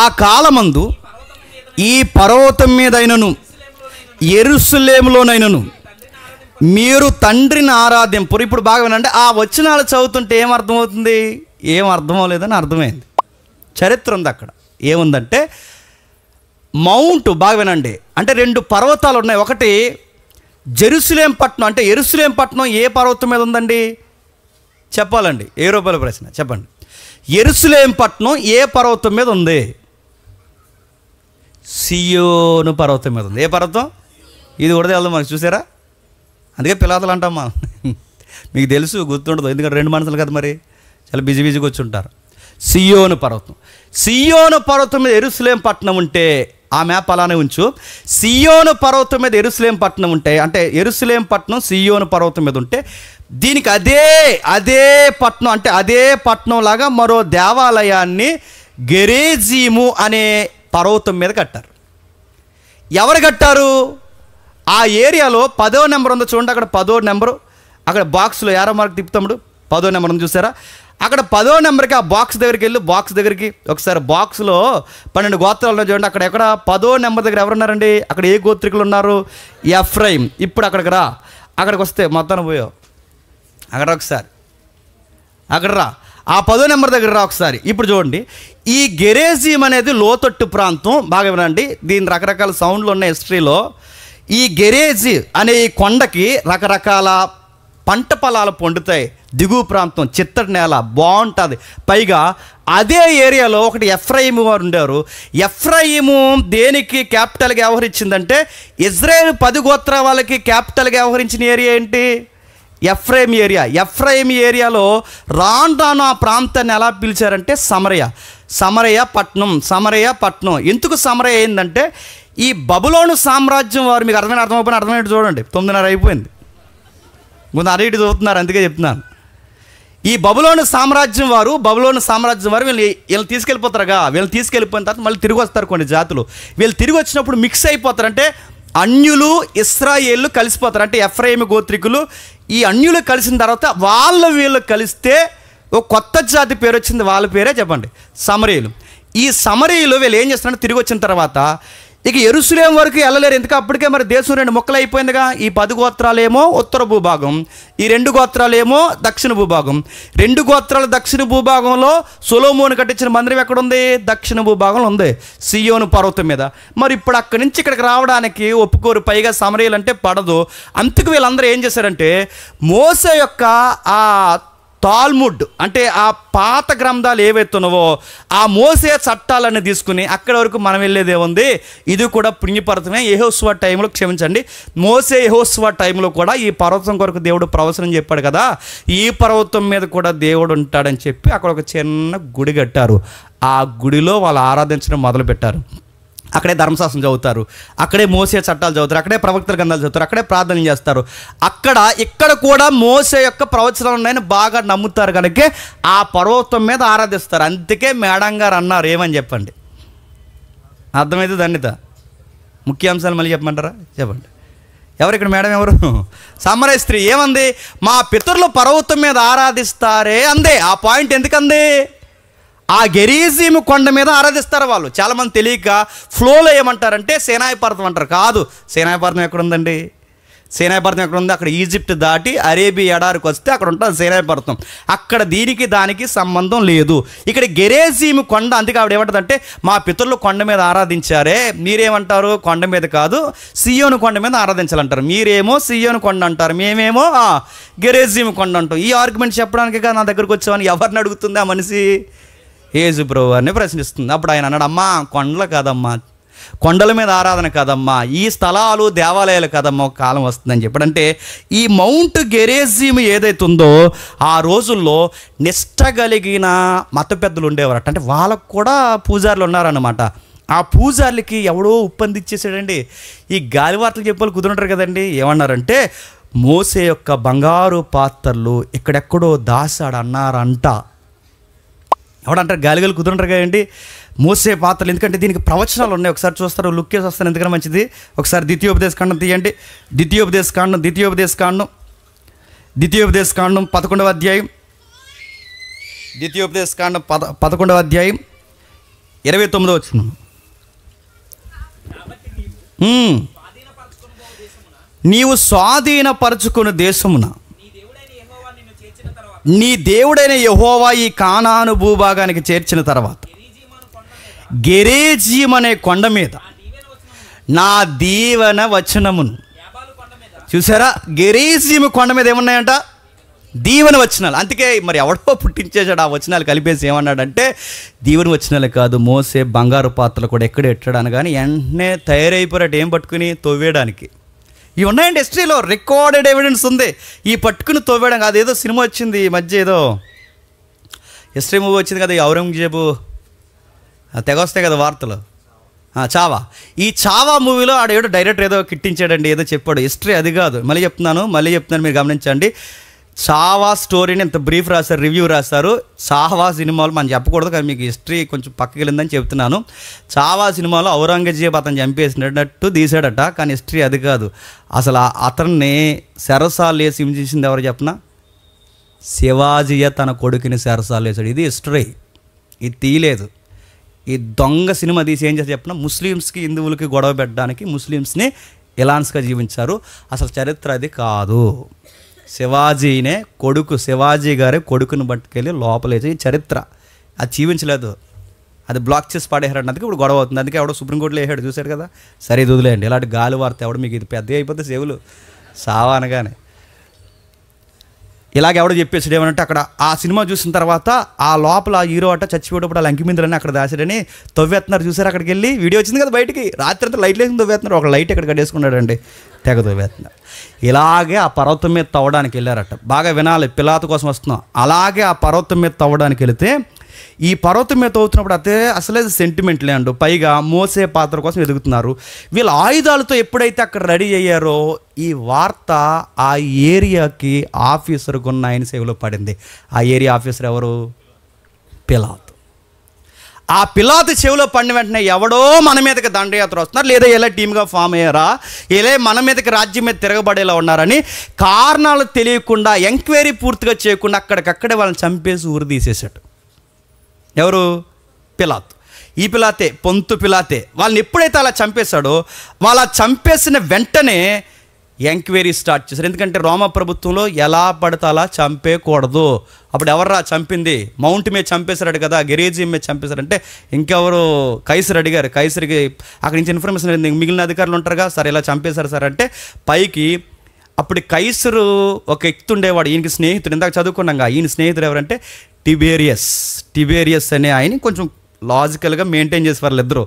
ఆ కాలమందు ఈ పర్వతం మీదైనను యెరూషలేములోనైనను మీరు తండ్రిని ఆరాధింపురు. ఇప్పుడు బాగా వినండి. ఆ వచనాలు చదువుతుంటే ఏం అర్థమవుతుంది? ఏం అర్థమవలేదని అర్థమైంది. చరిత్ర ఉంది అక్కడ. ఏముందంటే మౌంట్, బాగా వినండి, అంటే 2 పర్వతాలు ఉన్నాయి. ఒకటి జెరూసలేం పట్టణం. అంటే యెరూషలేం పట్టణం ఏ పర్వతం మీద ఉందండి చెప్పాలండి? ఏ రూపాయల ప్రశ్న చెప్పండి. యెరూషలేం పట్టణం ఏ పర్వతం మీద ఉంది? సియోను పర్వతం మీద ఉంది. ఏ పర్వతం? ఇది కూడా వెళ్దాం మనకు, చూసారా? అందుకే పిలాతలు అంటాం మనం. మీకు తెలుసు, గుర్తుండదు, ఎందుకంటే 2 మనుషులు కదా, మరి చాలా బిజీగా వచ్చి ఉంటారు. సియోను పర్వతం. సియోను పర్వతం మీద యెరూషలేం పట్టణం ఉంటే, ఆ మ్యాప్ అలానే ఉంచు. సియోను పర్వతం మీద యెరూషలేం పట్టణం ఉంటే, అంటే యెరూషలేం పట్టణం సియోను పర్వతం మీద ఉంటే, దీనికి అదే పట్టణం, అంటే అదే పట్టణం లాగా మరో దేవాలయాన్ని గెరేజీము అనే పర్వతం మీద కట్టారు. ఎవరు కట్టారు? ఆ ఏరియాలో 10వ నెంబర్ ఉందో చూడండి. అక్కడ 10వ నెంబరు, అక్కడ బాక్స్లో ఏరో మార్క్ తిప్పుతాడు, 10వ నెంబర్ ఉంది చూసారా? అక్కడ 10వ నెంబర్కి, ఆ బాక్స్ దగ్గరికి వెళ్ళు. బాక్స్ దగ్గరికి ఒకసారి, బాక్స్లో 12 గోత్రాలు చూడండి. అక్కడ ఎక్కడ 10వ నెంబర్ దగ్గర ఎవరున్నారండి? అక్కడ ఏ గోత్రికులు ఉన్నారు? ఎఫ్రైం. ఇప్పుడు అక్కడికి రా. అక్కడికి వస్తే మొత్తాన్ని పోయావు. అక్కడ ఒకసారి అక్కడ రా. ఆ 10వ నెంబర్ దగ్గర రా ఒకసారి. ఇప్పుడు చూడండి, ఈ గెరేజీం అనేది లోతట్టు ప్రాంతం. బాగా వినండి, దీని రకరకాల సౌండ్లు ఉన్నాయి హిస్టరీలో. ఈ గెరేజీ అనే ఈ కొండకి రకరకాల పంట పొలాలు పండుతాయి. దిగువ ప్రాంతం, చిత్తడి నేల, బాగుంటుంది. పైగా అదే ఏరియాలో ఒకటి ఎఫ్రాయిము వారు ఉండేవారు. ఎఫ్రాయిము దేనికి క్యాపిటల్గా వ్యవహరించిందంటే, ఇజ్రాయేల్ 10 గోత్ర వాళ్ళకి క్యాపిటల్గా వ్యవహరించిన ఏరియా ఏంటి? Ephraim area. ఎఫ్రాయిం ఏరియాలో రాను ఆ ప్రాంతాన్ని ఎలా పిలిచారంటే సమరయ పట్నం. ఎందుకు సమరయ అయిందంటే, ఈ బబులోను సామ్రాజ్యం వారు, మీకు అర్థమైనట్టు చూడండి, 9:30 అయిపోయింది, కొంత అరేటి చదువుతున్నారు, అందుకే చెప్తున్నాను. ఈ బబులోను సామ్రాజ్యం వారు వీళ్ళని తీసుకెళ్ళిపోతారుగా. వీళ్ళని తీసుకెళ్ళిపోయిన తర్వాత మళ్ళీ తిరిగి వస్తారు కొన్ని జాతులు. వీళ్ళు తిరిగి వచ్చినప్పుడు మిక్స్ అయిపోతారు. అంటే అన్యులు ఇశ్రాయేళ్ళు కలిసిపోతారు. అంటే ఎఫ్రాయిము గోత్రికులు, ఈ అన్యులు కలిసిన తర్వాత వీళ్ళు కలిస్తే ఒక కొత్త జాతి పేరు వచ్చింది. వాళ్ళ పేరే చెప్పండి, సమరీయులు. ఈ సమరీయులు వీళ్ళు ఏం చేస్తున్నారంటే, తిరిగి వచ్చిన తర్వాత ఇక యెరూషలేం వరకు వెళ్ళలేరు. ఎందుకు? అప్పటికే మరి దేశం 2 ముక్కలు అయిపోయిందిగా. ఈ 10 గోత్రాలేమో ఉత్తర భూభాగం, ఈ 2 గోత్రాలేమో దక్షిణ భూభాగం. 2 గోత్రాల దక్షిణ భూభాగంలో సొలొమోను కట్టించిన మందిరం ఎక్కడుంది? దక్షిణ భూభాగంలో ఉంది, సియోను పర్వతం మీద. మరి ఇప్పుడు అక్కడి నుంచి ఇక్కడికి రావడానికి ఒప్పుకోరు. పైగా సమరీయులు అంటే పడదు. అందుకు వీళ్ళందరూ ఏం చేశారంటే, మోసే యొక్క ఆ తాల్ముడ్, అంటే ఆ పాత గ్రంథాలు ఏవైతే ఉన్నావో ఆ మోసే చట్టాలన్నీ తీసుకుని అక్కడి వరకు మనం వెళ్ళేదే ఉంది. ఇది కూడా పుణ్యపర్వతమే. యెహోషువ టైంలో, క్షమించండి, మోసే యెహోషువ టైంలో కూడా ఈ పర్వతం కొరకు దేవుడు ప్రవచనం చెప్పాడు కదా, ఈ పర్వతం మీద కూడా దేవుడు ఉంటాడని చెప్పి అక్కడ ఒక చిన్న గుడి కట్టారు. ఆ గుడిలో వాళ్ళు ఆరాధించడం మొదలుపెట్టారు. అక్కడే ధర్మశాస్త్రం చదువుతారు, అక్కడే మోసే చట్టాలు చదువుతారు, అక్కడే ప్రవక్తల గ్రంథాలు చదువుతారు, అక్కడే ప్రార్థన చేస్తారు. ఇక్కడ కూడా మోసే యొక్క ప్రవచనాలు ఉన్నాయని బాగా నమ్ముతారు కనుక ఆ పర్వతం మీద ఆరాధిస్తారు. అందుకే మేడం గారు అన్నారు, ఏమని చెప్పండి, అర్థమైతే ధన్యత. ముఖ్యాంశాలు మళ్ళీ చెప్పమంటారా? చెప్పండి. ఎవరు ఇక్కడ మేడం? ఎవరు? సమరయ స్త్రీ ఏమంది? మా పితరులు పర్వతం మీద ఆరాధిస్తారే అందే. ఆ పాయింట్ ఎందుకంది? ఆ గెరీజీము కొండ మీద ఆరాధిస్తారు వాళ్ళు. చాలామంది తెలియక ఫ్లోలో ఏమంటారంటే సేనాయి పర్వతం అంటారు. కాదు, సేనాయి పర్వతం ఎక్కడుందండి? సేనాయి పర్వతం ఎక్కడుంది? అక్కడ ఈజిప్ట్ దాటి అరేబియా ఎడారికి వస్తే అక్కడ ఉంటుంది సేనాయి పర్వతం. అక్కడ దీనికి దానికి సంబంధం లేదు. ఇక్కడ గెరేజీము కొండ. అందుకే ఆవిడ ఏమంటుందంటే, మా పితరులు కొండ మీద ఆరాధించారే, మీరేమంటారు? కొండ మీద కాదు, సియోను కొండ మీద ఆరాధించాలంటారు. మీరేమో సియోను కొండ అంటారు, మేమేమో గెరేజీము కొండ అంటాం. ఈ ఆర్గ్యుమెంట్ చెప్పడానికి నా దగ్గరకు వచ్చామని ఎవరిని అడుగుతుంది ఆ మనిషి? యేసు ప్రభువు వారిని ప్రశ్నిస్తుంది. అప్పుడు ఆయన అన్నాడు, అమ్మా కొండలు కాదమ్మా, కొండల మీద ఆరాధన కాదమ్మా, ఈ స్థలాలు దేవాలయాలు కాదమ్మా, ఒక కాలం వస్తుందని చెప్పాడు. అంటే ఈ మౌంట్ గెరేజిమ్ ఏదైతే ఉందో ఆ రోజుల్లో నిష్ట కలిగిన మత పెద్దలు ఉండేవారట. అంటే వాళ్ళకు కూడా పూజారులు ఉన్నారన్నమాట. ఆ పూజార్లకి ఎవడో ఉప్పందిచ్చేసాడండి. ఈ గాలివార్తలు చెప్పే వాళ్ళు కుదురుంటారు కదండి. ఏమన్నారంటే మోసే యొక్క బంగారు పాత్రలు ఎక్కడెక్కడో దాసాడు అన్నారంట. ఎవడంటారు? గాలిగలు కుదురుంటారు కదండి. మోసే పాత్రలు, ఎందుకంటే దీనికి ప్రవచనాలు ఉన్నాయి. ఒకసారి చూస్తారు, లుక్ వేసి వస్తాను, ఎందుకన్నా మంచిది. ఒకసారి ద్వితీయోపదేశకాండం తీయండి. ద్వితీయోపదేశకాండం 11వ అధ్యాయం, ద్వితీయోపదేశకాండం 11వ అధ్యాయం 29వ వచనం. నీవు స్వాధీనపరచుకున్న దేశమున నీ దేవుడైన యెహోవా ఈ కానాను భూభాగానికి చేర్చిన తర్వాత గెరేజీం అనే కొండ మీద నా దీవెన వచనమును. చూసారా, గెరేజీము కొండ మీద ఏమున్నాయంట? దీవెన వచనాలు. అందుకే మరి ఎవడో పుట్టించేశాడు ఆ వచనాలు కలిపేసి. ఏమన్నాడంటే దీవెన వచనాలు కాదు, మోసే బంగారు పాత్రలు కూడా ఎక్కడ ఎట్టడాను కానీ వెంటనే తయారైపోయాడు. ఏం పట్టుకుని? తవ్వేయడానికి. ఇవి ఉన్నాయండి, హిస్టరీలో రికార్డెడ్ ఎవిడెన్స్ ఉంది. ఈ పట్టుకుని తవ్వేయడం కాదు. ఏదో సినిమా వచ్చింది ఈ మధ్య, ఏదో హిస్టరీ మూవీ వచ్చింది కదా, ఈ ఔరంగజేబు తెగ వస్తాయి కదా వార్తలు, చావా. ఈ చావా మూవీలో ఆడేదో డైరెక్టర్ ఏదో కిట్టించాడండి, ఏదో చెప్పాడు. హిస్టరీ అది కాదు. మళ్ళీ చెప్తున్నాను, మీరు గమనించండి. చావా స్టోరీని ఇంత బ్రీఫ్ రాశారు, రివ్యూ రాశారు. చావా సినిమాలు మనం చెప్పకూడదు కానీ మీకు హిస్టరీ కొంచెం పక్కకి వెళ్ళిందని చెప్తున్నాను. చావా సినిమాలో ఔరంగజేబు అతను చంపేసినట్టు తీసాడట, కానీ హిస్టరీ అది కాదు. అసలు అతన్ని శరసాలు వేసి హింసించింది ఎవరు చెప్పనా? శివాజీయ తన కొడుకుని శరసాలు వేసాడు. ఇది హిస్టరీ, ఇది తీయలేదు. ఈ దొంగ సినిమా తీసి ఏం చేసి చెప్పిన, ముస్లిమ్స్కి హిందువులకి గొడవ పెట్టడానికి ముస్లిమ్స్ని ఎలాన్స్గా జీవించారు. అసలు చరిత్ర అది కాదు. శివాజీనే కొడుకు, శివాజీ గారే కొడుకుని పట్టుకెళ్ళి లోపలేసి చరిత్ర అది జీవించలేదు. అది బ్లాక్ చేసి పడేశాడు. అందుకే ఇప్పుడు గొడవ అవుతుంది. అందుకే ఎవడో సుప్రీంకోర్టులో వేసాడు, చూశారు కదా. సరే ఇది వదిలేయండి. ఇలాంటి గాలి వార్త ఎవడు మీకు ఇది పెద్ద అయిపోతే చెవులు సావా అనగానే ఇలాగ ఎవడో చెప్పేసాడు. ఏమనంటే అక్కడ ఆ సినిమా చూసిన తర్వాత ఆ లోపల ఆ హీరో అట్ట చచ్చిపోయేటప్పుడు ఆ లంకిమిందులని అక్కడ దాచాడని తవ్వేస్తున్నారు. చూసారు, అక్కడికి వెళ్ళి వీడియో వచ్చింది కదా బయటికి. రాత్రి అంతా లైట్లు వేసి తవ్వేస్తున్నారు. ఒక లైట్ ఇక్కడ కట్టేసుకున్నాడండి, తెగ తవ్వేస్తున్నారు. ఇలాగే ఆ పర్వతం మీద తవ్వడానికి వెళ్ళారట. బాగా వినాలి, పిలాతు కోసం వస్తున్నాం. అలాగే ఆ పర్వతం మీద తవ్వడానికి వెళితే ఈ పర్వతం మీద తవ్వుతున్నప్పుడు అసలే సెంటిమెంట్ లేండు. పైగా మోసే పాత్ర కోసం ఎదుగుతున్నారు. వీళ్ళ ఆయుధాలతో ఎప్పుడైతే అక్కడ రెడీ అయ్యారో ఈ వార్త ఆ ఏరియాకి ఆఫీసర్కి ఉన్న ఆయన సేవలో పడింది. ఆ ఏరియా ఆఫీసర్ ఎవరు? పిలాతు. ఆ పిలాతు చెవిలో పడిన వెంటనే ఎవడో మన మీదకి దండయాత్ర వస్తున్నారు, లేదా ఎలా టీమ్గా ఫామ్ అయ్యారా, ఎలా మన మీదకి రాజ్యం మీద తిరగబడేలా ఉన్నారని కారణాలు తెలియకుండా, ఎంక్వైరీ పూర్తిగా చేయకుండా అక్కడికక్కడే వాళ్ళని చంపేసి ఊరు తీసేశాడు. ఎవరు? పిలాతు. ఈ పిలాతే, పొంతు పిలాతే. వాళ్ళని ఎప్పుడైతే అలా చంపేశాడో వాళ్ళ చంపేసిన వెంటనే ఎంక్వైరీ స్టార్ట్ చేశారు. ఎందుకంటే రోమా ప్రభుత్వంలో ఎలా పడితే అలా చంపేయకూడదు. అప్పుడు ఎవర్రా చంపింది? మౌంట్ మీద చంపేశాడు కదా, గెరేజీం మీద చంపేశారంటే ఇంకెవరు? కైసర్ అడిగారు. కైసరికి అక్కడి నుంచి ఇన్ఫర్మేషన్ అయింది, మిగిలిన అధికారులు ఉంటారుగా, సార్ ఇలా చంపేశారు సార్ అంటే పైకి అప్పుడు కైసరు ఒక ఎక్తుండేవాడు, ఈయనకి స్నేహితుడు. ఇందాక చదువుకున్నాగా, ఈయన స్నేహితుడు ఎవరంటే టిబేరియస్ అనే ఆయన కొంచెం లాజికల్గా మెయింటైన్ చేసి వాళ్ళిద్దరూ.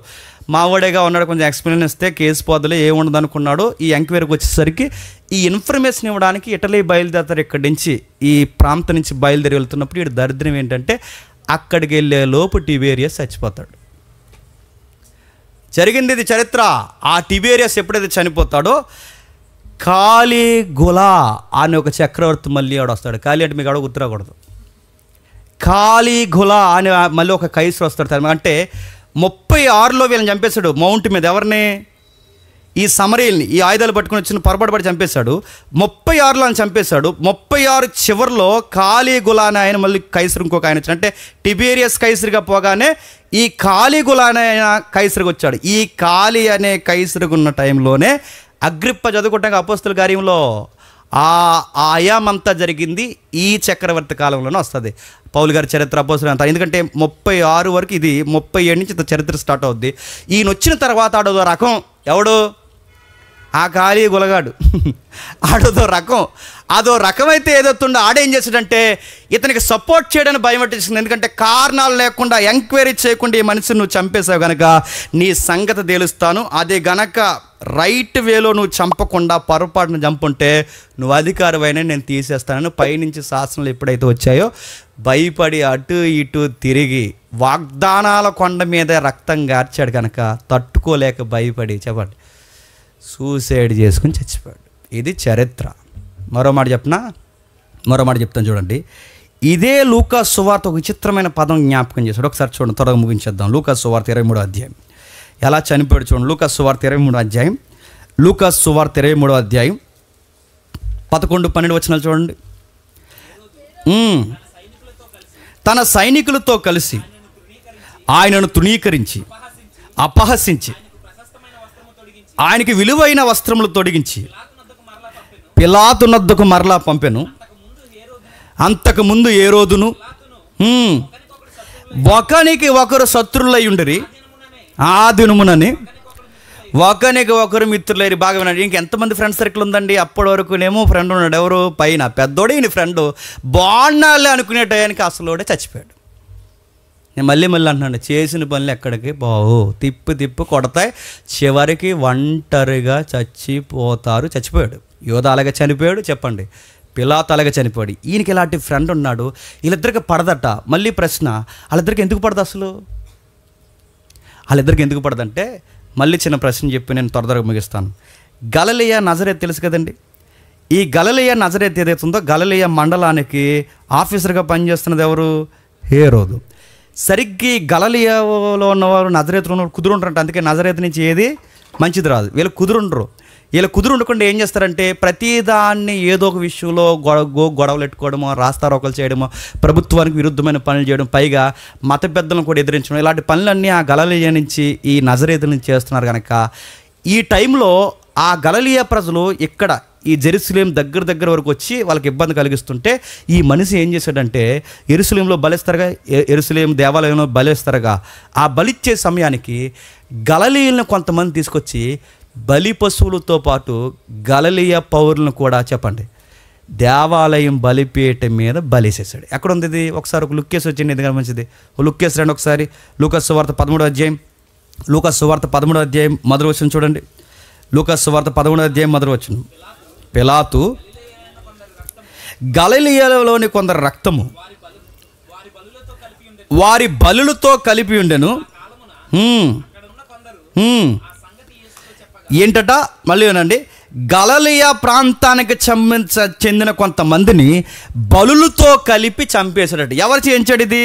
మావాడేగా ఉన్నాడు, కొంచెం ఎక్స్ప్లెయిన్ ఇస్తే కేసు పోదలే ఏముండదు అనుకున్నాడు. ఈ ఎంక్వైరీకి వచ్చేసరికి ఈ ఇన్ఫర్మేషన్ ఇవ్వడానికి ఇటలీ బయలుదేరుతారు. ఇక్కడి నుంచి ఈ ప్రాంతం నుంచి బయలుదేరి వెళ్తున్నప్పుడు ఈ దరిద్రం ఏంటంటే అక్కడికి వెళ్ళే లోపు టిబేరియస్ చచ్చిపోతాడు. జరిగింది ఇది చరిత్ర. ఆ టిబేరియస్ ఎప్పుడైతే చనిపోతాడో కాలిగులా అనే ఒక చక్రవర్తి మళ్ళీ ఆడ వస్తాడు. కాలి అంటే మీకు ఆడ గుర్తురాకూడదు. కాలిగులా అని మళ్ళీ ఒక కైసర్ వస్తాడు. అంటే 36లో వీళ్ళని చంపేశాడు మౌంట్ మీద. ఎవరిని? ఈ సమరీల్ని, ఈ ఆయుధాలు పట్టుకుని వచ్చిన పొరపాటు చంపేశాడు. 36లో ఆయన చంపేశాడు. 36 చివరిలో కాలిగులా అని ఆయన మళ్ళీ కైసర్ ఇంకొక ఆయన వచ్చాడు. అంటే టిబేరియస్ కైసర్గా పోగానే ఈ కాలిగులా అనే ఆయన కైసర్కి వచ్చాడు. ఈ కాలి అనే కైసర్కి ఉన్న టైంలోనే అగ్రిప్ప చదువుకుంటాక అపోస్తుల కార్యంలో ఆ అయామంతా జరిగింది ఈ చక్రవర్తి కాలంలోనే వస్తుంది. పౌలు గారి చరిత్ర, అపోస్తుల అంతా. ఎందుకంటే 36 వరకు, ఇది 37 నుంచి చరిత్ర స్టార్ట్ అవుద్ది. ఈయన వచ్చిన తర్వాత ఆడో రకం ఎవడు? ఆ ఖాళీ గులగాడు అదో రకమైతే ఏదవుతుండో ఆడేం చేశాడంటే ఇతనికి సపోర్ట్ చేయడానికి భయం పట్టించింది. ఎందుకంటే కారణాలు లేకుండా ఎంక్వైరీ చేయకుండా ఈ మనిషిని నువ్వు చంపేసావు కనుక నీ సంగతి తేలుస్తాను, అదే గనక రైట్ వేలో నువ్వు చంపకుండా పొరపాటును చంపుంటే నువ్వు అధికారమైన నేను తీసేస్తానని పైనుంచి శాసనాలు ఎప్పుడైతే వచ్చాయో భయపడి అటు ఇటు తిరిగి వాగ్దానాల కొండ మీద రక్తం గార్చాడు కనుక తట్టుకోలేక భయపడి చెప్పండి సూసైడ్ చేసుకుని చచ్చిపోయాడు. ఇది చరిత్ర. మరో మాట చెప్తాను చూడండి. ఇదే లూకా సువార్త ఒక విచిత్రమైన పదం జ్ఞాపకం చేశాడు. ఒకసారి చూడండి, త్వరగా ముగించేద్దాం. లూకా సువార్త 23వ అధ్యాయం ఎలా చనిపోయాడు చూడండి. లూకా సువార్త 23వ అధ్యాయం 11-12 వచనాలు చూడండి. తన సైనికులతో కలిసి ఆయనను తృణీకరించి అపహసించి ఆయనకి విలువైన వస్త్రములు తొడిగించి పిలాతునొద్దకు మరలా పంపెను. అంతకుముందు హేరోదును ఒకనికి ఒకరు శత్రులై ఉండిరి, ఆ దినమునని ఒకనికి ఒకరు మిత్రులైరి. బాగా వినండి. ఇంకెంతమంది ఫ్రెండ్ సర్కిల్ ఉందండి? అప్పటి వరకునేమో ఫ్రెండ్ ఉన్నాడు, ఎవరు పైన పెద్దోడే ఈయన ఫ్రెండ్, బాగున్నాళ్ళే అనుకునే టయానికి అసలోడే చచ్చిపోయాడు. నేను మళ్ళీ అంటున్నాను, చేసిన పనులు ఎక్కడికి బావు, తిప్పు కొడతాయి, చివరికి ఒంటరిగా చచ్చిపోయాడు. యోధా అలాగే చనిపోయాడు, చెప్పండి, పిలాతు అలాగే చనిపోయాడు. ఈయనకి ఇలాంటి ఫ్రెండ్ ఉన్నాడు, వీళ్ళిద్దరికి పడదట. మళ్ళీ ప్రశ్న, వాళ్ళిద్దరికి ఎందుకు పడదు? అసలు వాళ్ళిద్దరికి ఎందుకు పడదంటే మళ్ళీ చిన్న ప్రశ్న చెప్పి నేను త్వరగా ముగిస్తాను. గలిలయ నజరేత్ తెలుసు కదండి. ఈ గలిలయ నజరేత్ ఏదైతుందో గలిలయ మండలానికి ఆఫీసర్గా పనిచేస్తున్నది ఎవరు? హేరోదు. సరిగ్గా గలిలయలో ఉన్నవారు నజరేతులో ఉన్నవారు కుదురుంటారంట. అందుకే నజరేతు నుంచి ఏది మంచిది రాదు. వీళ్ళు కుదురుండరు. వీళ్ళు కుదురుండకుండా ఏం చేస్తారంటే ప్రతిదాన్ని ఏదో ఒక విషయంలో గొడవలు పెట్టుకోవడమో, రాస్తారోకలు చేయడమో, ప్రభుత్వానికి విరుద్ధమైన పనులు చేయడం, పైగా మత పెద్దలను కూడా ఎదిరించడం, ఇలాంటి పనులన్నీ ఆ గలిలయ నుంచి ఈ నజరేతు నుంచి చేస్తున్నారు కనుక ఈ టైంలో ఆ గలిలయ ప్రజలు ఇక్కడ ఈ జెరూసలేం దగ్గర వరకు వచ్చి వాళ్ళకి ఇబ్బంది కలిగిస్తుంటే ఈ మనిషి ఏం చేశాడంటే యెరూషలేంలో బలిస్తారుగా, యెరూషలేం దేవాలయంలో బలిస్తారుగా, ఆ బలిచ్చే సమయానికి గలిలయలను కొంతమంది తీసుకొచ్చి బలి పశువులతో పాటు గలిలయ పౌరులను కూడా చెప్పండి దేవాలయం బలిపీఠం మీద బలిసేసాడు. ఎక్కడ ఉంది ఇది? ఒకసారి ఒక లుక్కేసి వచ్చింది, ఎందుకంటే మంచిది. లుక్కేసి రండి ఒకసారి. లూకా సువార్త 13వ అధ్యాయం మొదటి వచనం చూడండి. లూకా సువార్త 13వ అధ్యాయం మొదటి వచనం. పిలాతు గలిలయలోని కొందరు రక్తము వారి బలులతో కలిపి ఉండెను. ఏంటట? మళ్ళీ వినండి. గలిలయ ప్రాంతానికి చెందిన కొంతమందిని బలులతో కలిపి చంపేశాడట. ఎవరు చేయించాడు ఇది?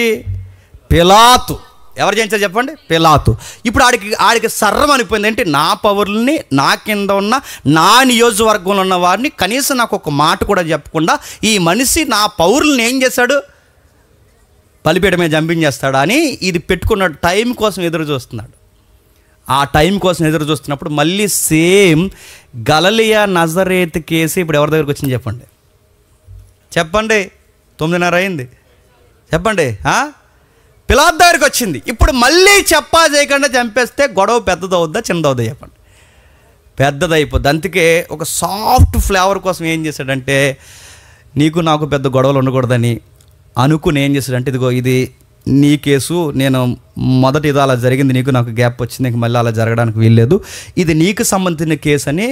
పిలాతు. ఎవరు చేయించారు చెప్పండి? పిలాతు. ఇప్పుడు ఆడికి సర్రం అనిపోయింది. ఏంటి? నా పౌరుల్ని, నా కింద ఉన్న నా నియోజకవర్గంలో ఉన్న వారిని కనీసం నాకు ఒక మాట కూడా చెప్పకుండా ఈ మనిషి నా పౌరుల్ని ఏం చేశాడు? బలిపీఠమే జంపించేస్తాడా అని ఇది పెట్టుకున్న టైం కోసం ఎదురు చూస్తున్నాడు. ఆ టైం కోసం ఎదురు చూస్తున్నప్పుడు మళ్ళీ సేమ్ గలిలయ నజరేతు కేసు ఇప్పుడు ఎవరి దగ్గరికి వచ్చింది చెప్పండి? 9:30 అయింది. చెప్పండి. పిలాతు దగ్గరికి వచ్చింది. ఇప్పుడు మళ్ళీ చేయకుండా చంపేస్తే గొడవ పెద్దదవుద్దా చిన్నదవుద్దా చెప్పండి? పెద్దదైపోద్ది. అందుకే ఒక సాఫ్ట్ ఫ్లేవర్ కోసం ఏం చేశాడంటే నీకు నాకు పెద్ద గొడవలు ఉండకూడదని అనుకుని ఏం చేశాడంటే ఇదిగో ఇది నీ కేసు, నేను మొదటి ఇది అలా జరిగింది, నీకు నాకు గ్యాప్ వచ్చింది, నీకు మళ్ళీ అలా జరగడానికి వీల్లేదు, ఇది నీకు సంబంధించిన కేసు అని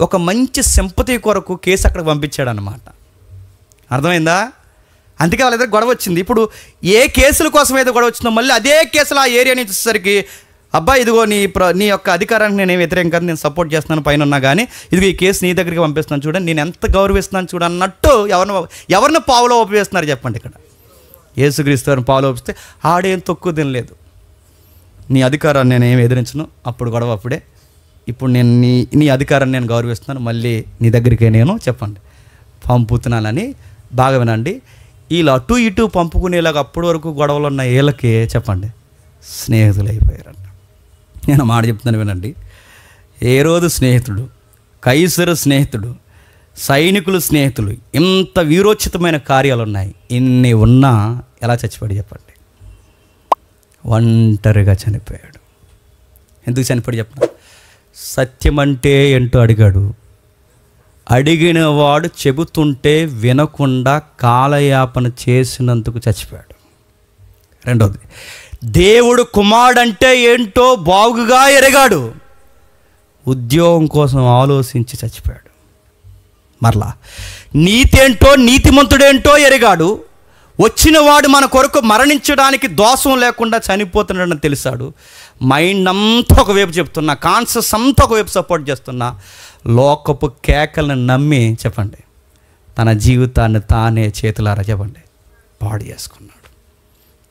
ఒక మంచి సింపతి కొరకు కేసు అక్కడికి పంపించాడు అన్నమాట. అర్థమైందా? అందుకే వాళ్ళ దగ్గర గొడవ వచ్చింది. ఇప్పుడు ఏ కేసుల కోసం అయితే గొడవ వచ్చిందో మళ్ళీ అదే కేసులో ఆ ఏరియా నుంచి వచ్చేసరికి అబ్బాయి ఇదిగో నీ యొక్క అధికారానికి నేను వ్యతిరేకం కాదు, నేను సపోర్ట్ చేస్తున్నాను పైన ఉన్నా కానీ ఇదిగో ఈ కేసు నీ దగ్గరికి పంపిస్తున్నాను చూడండి, నేను ఎంత గౌరవిస్తున్నాను చూడ అన్నట్టు ఎవరిని పావులో ఒప్పివేస్తున్నారు చెప్పండి? ఇక్కడ యేసుక్రీస్తు వారిని పావులో ఒప్పిస్తే ఆడేం తక్కువ తినలేదు. నీ అధికారాన్ని నేను ఏమి ఎదిరించను, అప్పుడు గొడవ అప్పుడే. ఇప్పుడు నేను నీ అధికారాన్ని నేను గౌరవిస్తున్నాను, మళ్ళీ నీ దగ్గరికే నేను చెప్పండి పంపుతున్నానని. బాగా వినండి. వీళ్ళు అటు ఇటు పంపుకునేలాగా అప్పటి వరకు గొడవలు ఉన్న వీళ్ళకి చెప్పండి స్నేహితులు అయిపోయారంట. నేను మాట చెప్తున్నాను వినండి. హేరోదు స్నేహితుడు, కైసరు స్నేహితుడు, సైనికులు స్నేహితులు, ఇంత వీరోచితమైన కార్యాలు ఉన్నాయి. ఇన్ని ఉన్నా ఎలా చచ్చిపోయాడు చెప్పండి? ఒంటరిగా చనిపోయాడు. ఎందుకు చనిపోయాడు చెప్పండి? సత్యం అంటే ఏంటో అడిగాడు. అడిగిన వాడు చెబుతుంటే వినకుండా కాలయాపన చేసినందుకు చచ్చిపోయాడు. రెండవది, దేవుడు కుమారుడంటే ఏంటో బాగుగా ఎరగాడు. ఉద్యోగం కోసం ఆలోచించి చచ్చిపోయాడు. మరలా నీతి ఏంటో నీతిమంతుడేంటో ఎరగాడు. వచ్చిన వాడు మన కొరకు మరణించడానికి దోషం లేకుండా చనిపోతున్నాడని తెలిసాడు. మైండ్ అంతా ఒకవైపు చెప్తున్నా, కాన్షియస్ అంతా ఒకవైపు సపోర్ట్ చేస్తున్నా, లోకపు కేకలను నమ్మి చెప్పండి తన జీవితాన్ని తానే చేతులారా చెప్పండి పాడు చేసుకున్నాడు.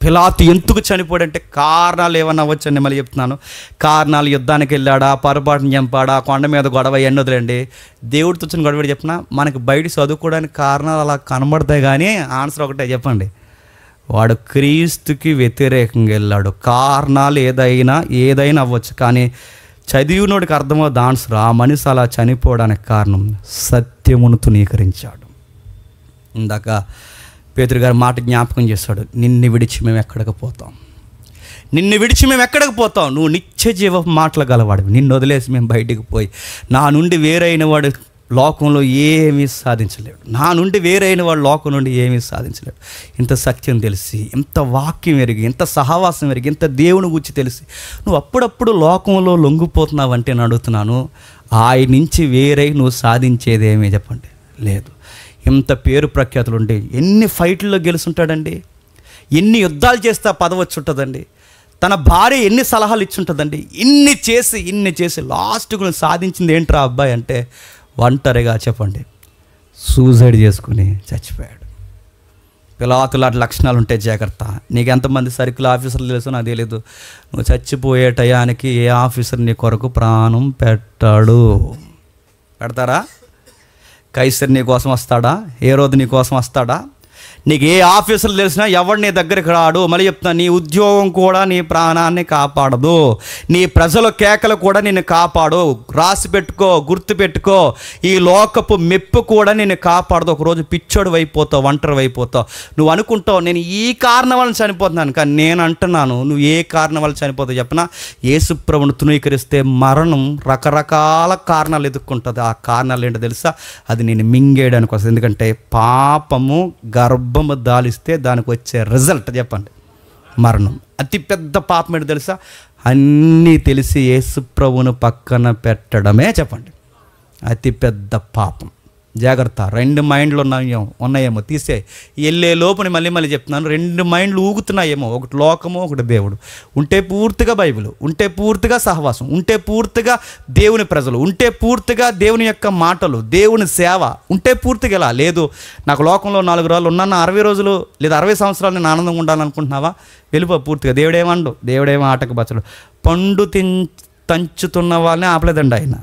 పిలాతు ఎందుకు చనిపోయాడంటే కారణాలు ఏమన్నా అవ్వచ్చండి. మళ్ళీ చెప్తున్నాను, కారణాలు యుద్ధానికి వెళ్ళాడా, పొరపాటుని చంపాడా, కొండ మీద గొడవ ఎన్ని వదిలేండి. దేవుడితో వచ్చిన గొడవ చెప్పినా మనకి బయట చదువుకోవడానికి కారణాలు అలా కనబడతాయి, కానీ ఆన్సర్ ఒకటే చెప్పండి, వాడు క్రీస్తుకి వ్యతిరేకంగా వెళ్ళాడు. కారణాలు ఏదైనా అవ్వచ్చు, కానీ చదివినోడికి అర్థమవుతుంది ఆన్సర్. ఆ మనిషి అలా చనిపోవడానికి కారణం సత్యమును తునీకరించాడు. ఇందాక పేతురు గారు మాట జ్ఞాపకం చేశాడు, నిన్ను విడిచి మేము ఎక్కడికి పోతాం, నిన్ను విడిచి మేము ఎక్కడికి పోతాం, నువ్వు నిత్య జీవ మాటలు గలవాడు, నిన్ను వదిలేసి మేము బయటికి పోయి నా నుండి వేరైన వాడు లోకంలో ఏమీ సాధించలేడు, నా నుండి వేరైన వాడు లోకం నుండి ఏమీ సాధించలేడు. ఇంత సత్యం తెలిసి, ఇంత వాక్యం ఎరిగి, ఇంత సహవాసం ఎరిగి, ఇంత దేవుని గురించి తెలిసి నువ్వు అప్పుడప్పుడు లోకంలో లొంగిపోతున్నావంటే నేను అడుగుతున్నాను, ఆయన నుంచి వేరై నువ్వు సాధించేదేమీ చెప్పండి లేదు. ఇంత పేరు ప్రఖ్యాతులు ఉండి ఎన్ని ఫైట్లలో గెలుచుంటాడండి, ఎన్ని యుద్ధాలు చేస్తే పదవి వచ్చి ఉంటుందండి, తన భార్య ఎన్ని సలహాలు ఇచ్చుంటుందండి, ఇన్ని చేసి లాస్ట్కు సాధించింది ఏంట్రా అబ్బాయి అంటే ఒంటరిగా చెప్పండి సూసైడ్ చేసుకుని చచ్చిపోయాడు. పిలాతుల లక్షణాలు ఉంటే జాగ్రత్త. నీకు ఎంతమంది సర్కిల్ ఆఫీసర్లు తెలుసో నాకు తెలియదు, నువ్వు చచ్చిపోయే టయానికి ఏ ఆఫీసర్ నీ కొరకు ప్రాణం పెడతారా? కైసర్ నీ కోసం వస్తాడా? ఏ రోజు నీ కోసం వస్తాడా? నీకు ఏ ఆఫీసర్లు తెలిసినా ఎవడు నీ దగ్గరికి రాడు. మళ్ళీ చెప్తున్నా, నీ ఉద్యోగం కూడా నీ ప్రాణాన్ని కాపాడదు, నీ ప్రజల కేకలు కూడా నిన్ను కాపాడు. రాసి పెట్టుకో, గుర్తు పెట్టుకో, ఈ లోకపు మెప్పు కూడా నిన్ను కాపాడదు. ఒకరోజు పిచ్చోడు అయిపోతావు, ఒంటరి అయిపోతావు. నువ్వు అనుకుంటావు నేను ఈ కారణం వల్ల చనిపోతున్నాను, కానీ నేను అంటున్నాను నువ్వు ఏ కారణం వల్ల చనిపోతావు చెప్పినా, యేసుప్రభుని తృణీకరిస్తే మరణం రకరకాల కారణాలు ఎదుర్కొంటుంది. ఆ కారణాలు ఏంటో తెలుసా? అది నేను మింగేయడానికి వస్తుంది. ఎందుకంటే పాపము గర్భము దాలిస్తే దానికి వచ్చే రిజల్ట్ చెప్పండి మరణం. అతిపెద్ద పాపం ఏంటో తెలుసా? అన్నీ తెలిసి యేసుప్రభువును పక్కన పెట్టడమే చెప్పండి అతిపెద్ద పాపం. జాగ్రత్త. 2 మైండ్లు ఉన్నాయేమో తీసే వెళ్ళే లోపుని మళ్ళీ చెప్తున్నాను, 2 మైండ్లు ఊగుతున్నాయేమో, ఒకటి లోకము, ఒకటి దేవుడు. ఉంటే పూర్తిగా బైబిల్, ఉంటే పూర్తిగా సహవాసం, ఉంటే పూర్తిగా దేవుని ప్రజలు, ఉంటే పూర్తిగా దేవుని యొక్క మాటలు, దేవుని సేవ, ఉంటే పూర్తిగా ఇలా లేదు. నాకు లోకంలో 4 రోజులు ఉన్నాను, 60 రోజులు లేదా 60 సంవత్సరాలు నేను ఆనందంగా ఉండాలనుకుంటున్నావా? వెళ్ళిపో పూర్తిగా. దేవుడేమో ఆటకు బచ్చడు. పండు తంచుతున్న వాళ్ళని ఆపలేదండి ఆయన,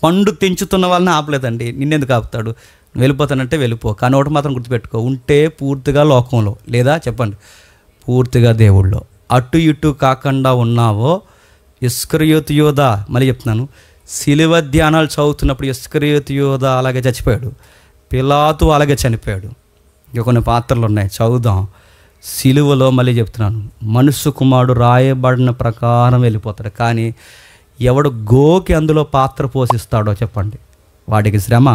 పండు తెంచుతున్న వాళ్ళని ఆపలేదండి. నిన్నెందుకు ఆపుతాడు? వెళ్ళిపోతానంటే వెళ్ళిపో, కానీ ఒకటి మాత్రం గుర్తుపెట్టుకో, ఉంటే పూర్తిగా లోకంలో లేదా చెప్పండి పూర్తిగా దేవుళ్ళో. అటు ఇటు కాకుండా ఉన్నావో ఇస్కరియోతు యోధ, మళ్ళీ చెప్తున్నాను, శిలువ ధ్యానాలు చదువుతున్నప్పుడు ఇస్కరియోతు యోధ అలాగే చచ్చిపోయాడు, పిలాతు అలాగే చనిపోయాడు. ఇక కొన్ని పాత్రలు ఉన్నాయి, చదువుదాం. శిలువలో మళ్ళీ చెప్తున్నాను, మనుష్య కుమారుడు రాయబడిన ప్రకారం వెళ్ళిపోతాడు, కానీ ఎవడు గోకి అందులో పాత్ర పోషిస్తాడో చెప్పండి వాడికి శ్రమ,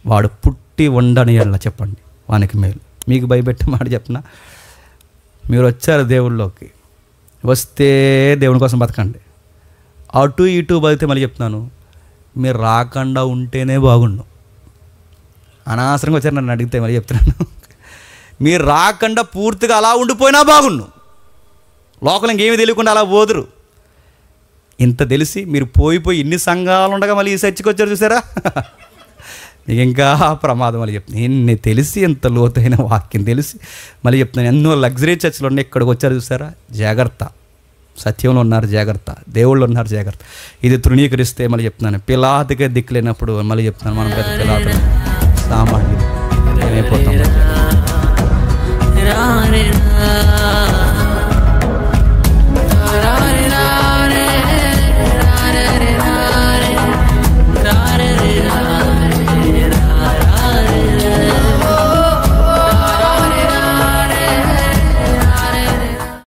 వాడు పుట్టి ఉండని ఎడల చెప్పండి వానికి మేలు. మీకు భయపెట్టే మాట చెప్పిన, మీరు వచ్చారు దేవుళ్ళలోకి, వస్తే దేవుని కోసం బతకండి. అటు ఇటు బతికితే మళ్ళీ చెప్తున్నాను, మీరు రాకుండా ఉంటేనే బాగుండు. అనవసరంగా వచ్చారు నన్ను అడిగితే మళ్ళీ చెప్తున్నాను, మీరు రాకుండా పూర్తిగా అలా ఉండిపోయినా బాగుండు. లోకల్ ఇంకేమీ తెలియకుండా అలా పోదురు. ఇంత తెలిసి మీరు పోయి ఇన్ని సంఘాలు ఉండగా మళ్ళీ ఈ చర్చికి వచ్చారు చూసారా, నీకు ఇంకా ప్రమాదం అని చెప్తున్నాను. ఇన్ని తెలిసి ఎంత లోతైన వాక్యం తెలిసి మళ్ళీ చెప్తున్నాను, ఎన్నో లగ్జరీ చర్చిలు ఉన్నాయి, ఇక్కడికి వచ్చారు చూసారా, జాగ్రత్త. సత్యంలో ఉన్నారు జాగ్రత్త, దేవుళ్ళు ఉన్నారు జాగ్రత్త. ఇది తృణీకరిస్తే మళ్ళీ చెప్తున్నాను, పిలాతుకే దిక్కులేనప్పుడు మళ్ళీ చెప్తున్నాను, మనం పెద్ద పిలాతు సామాన్యులు ఏమైపోతాం.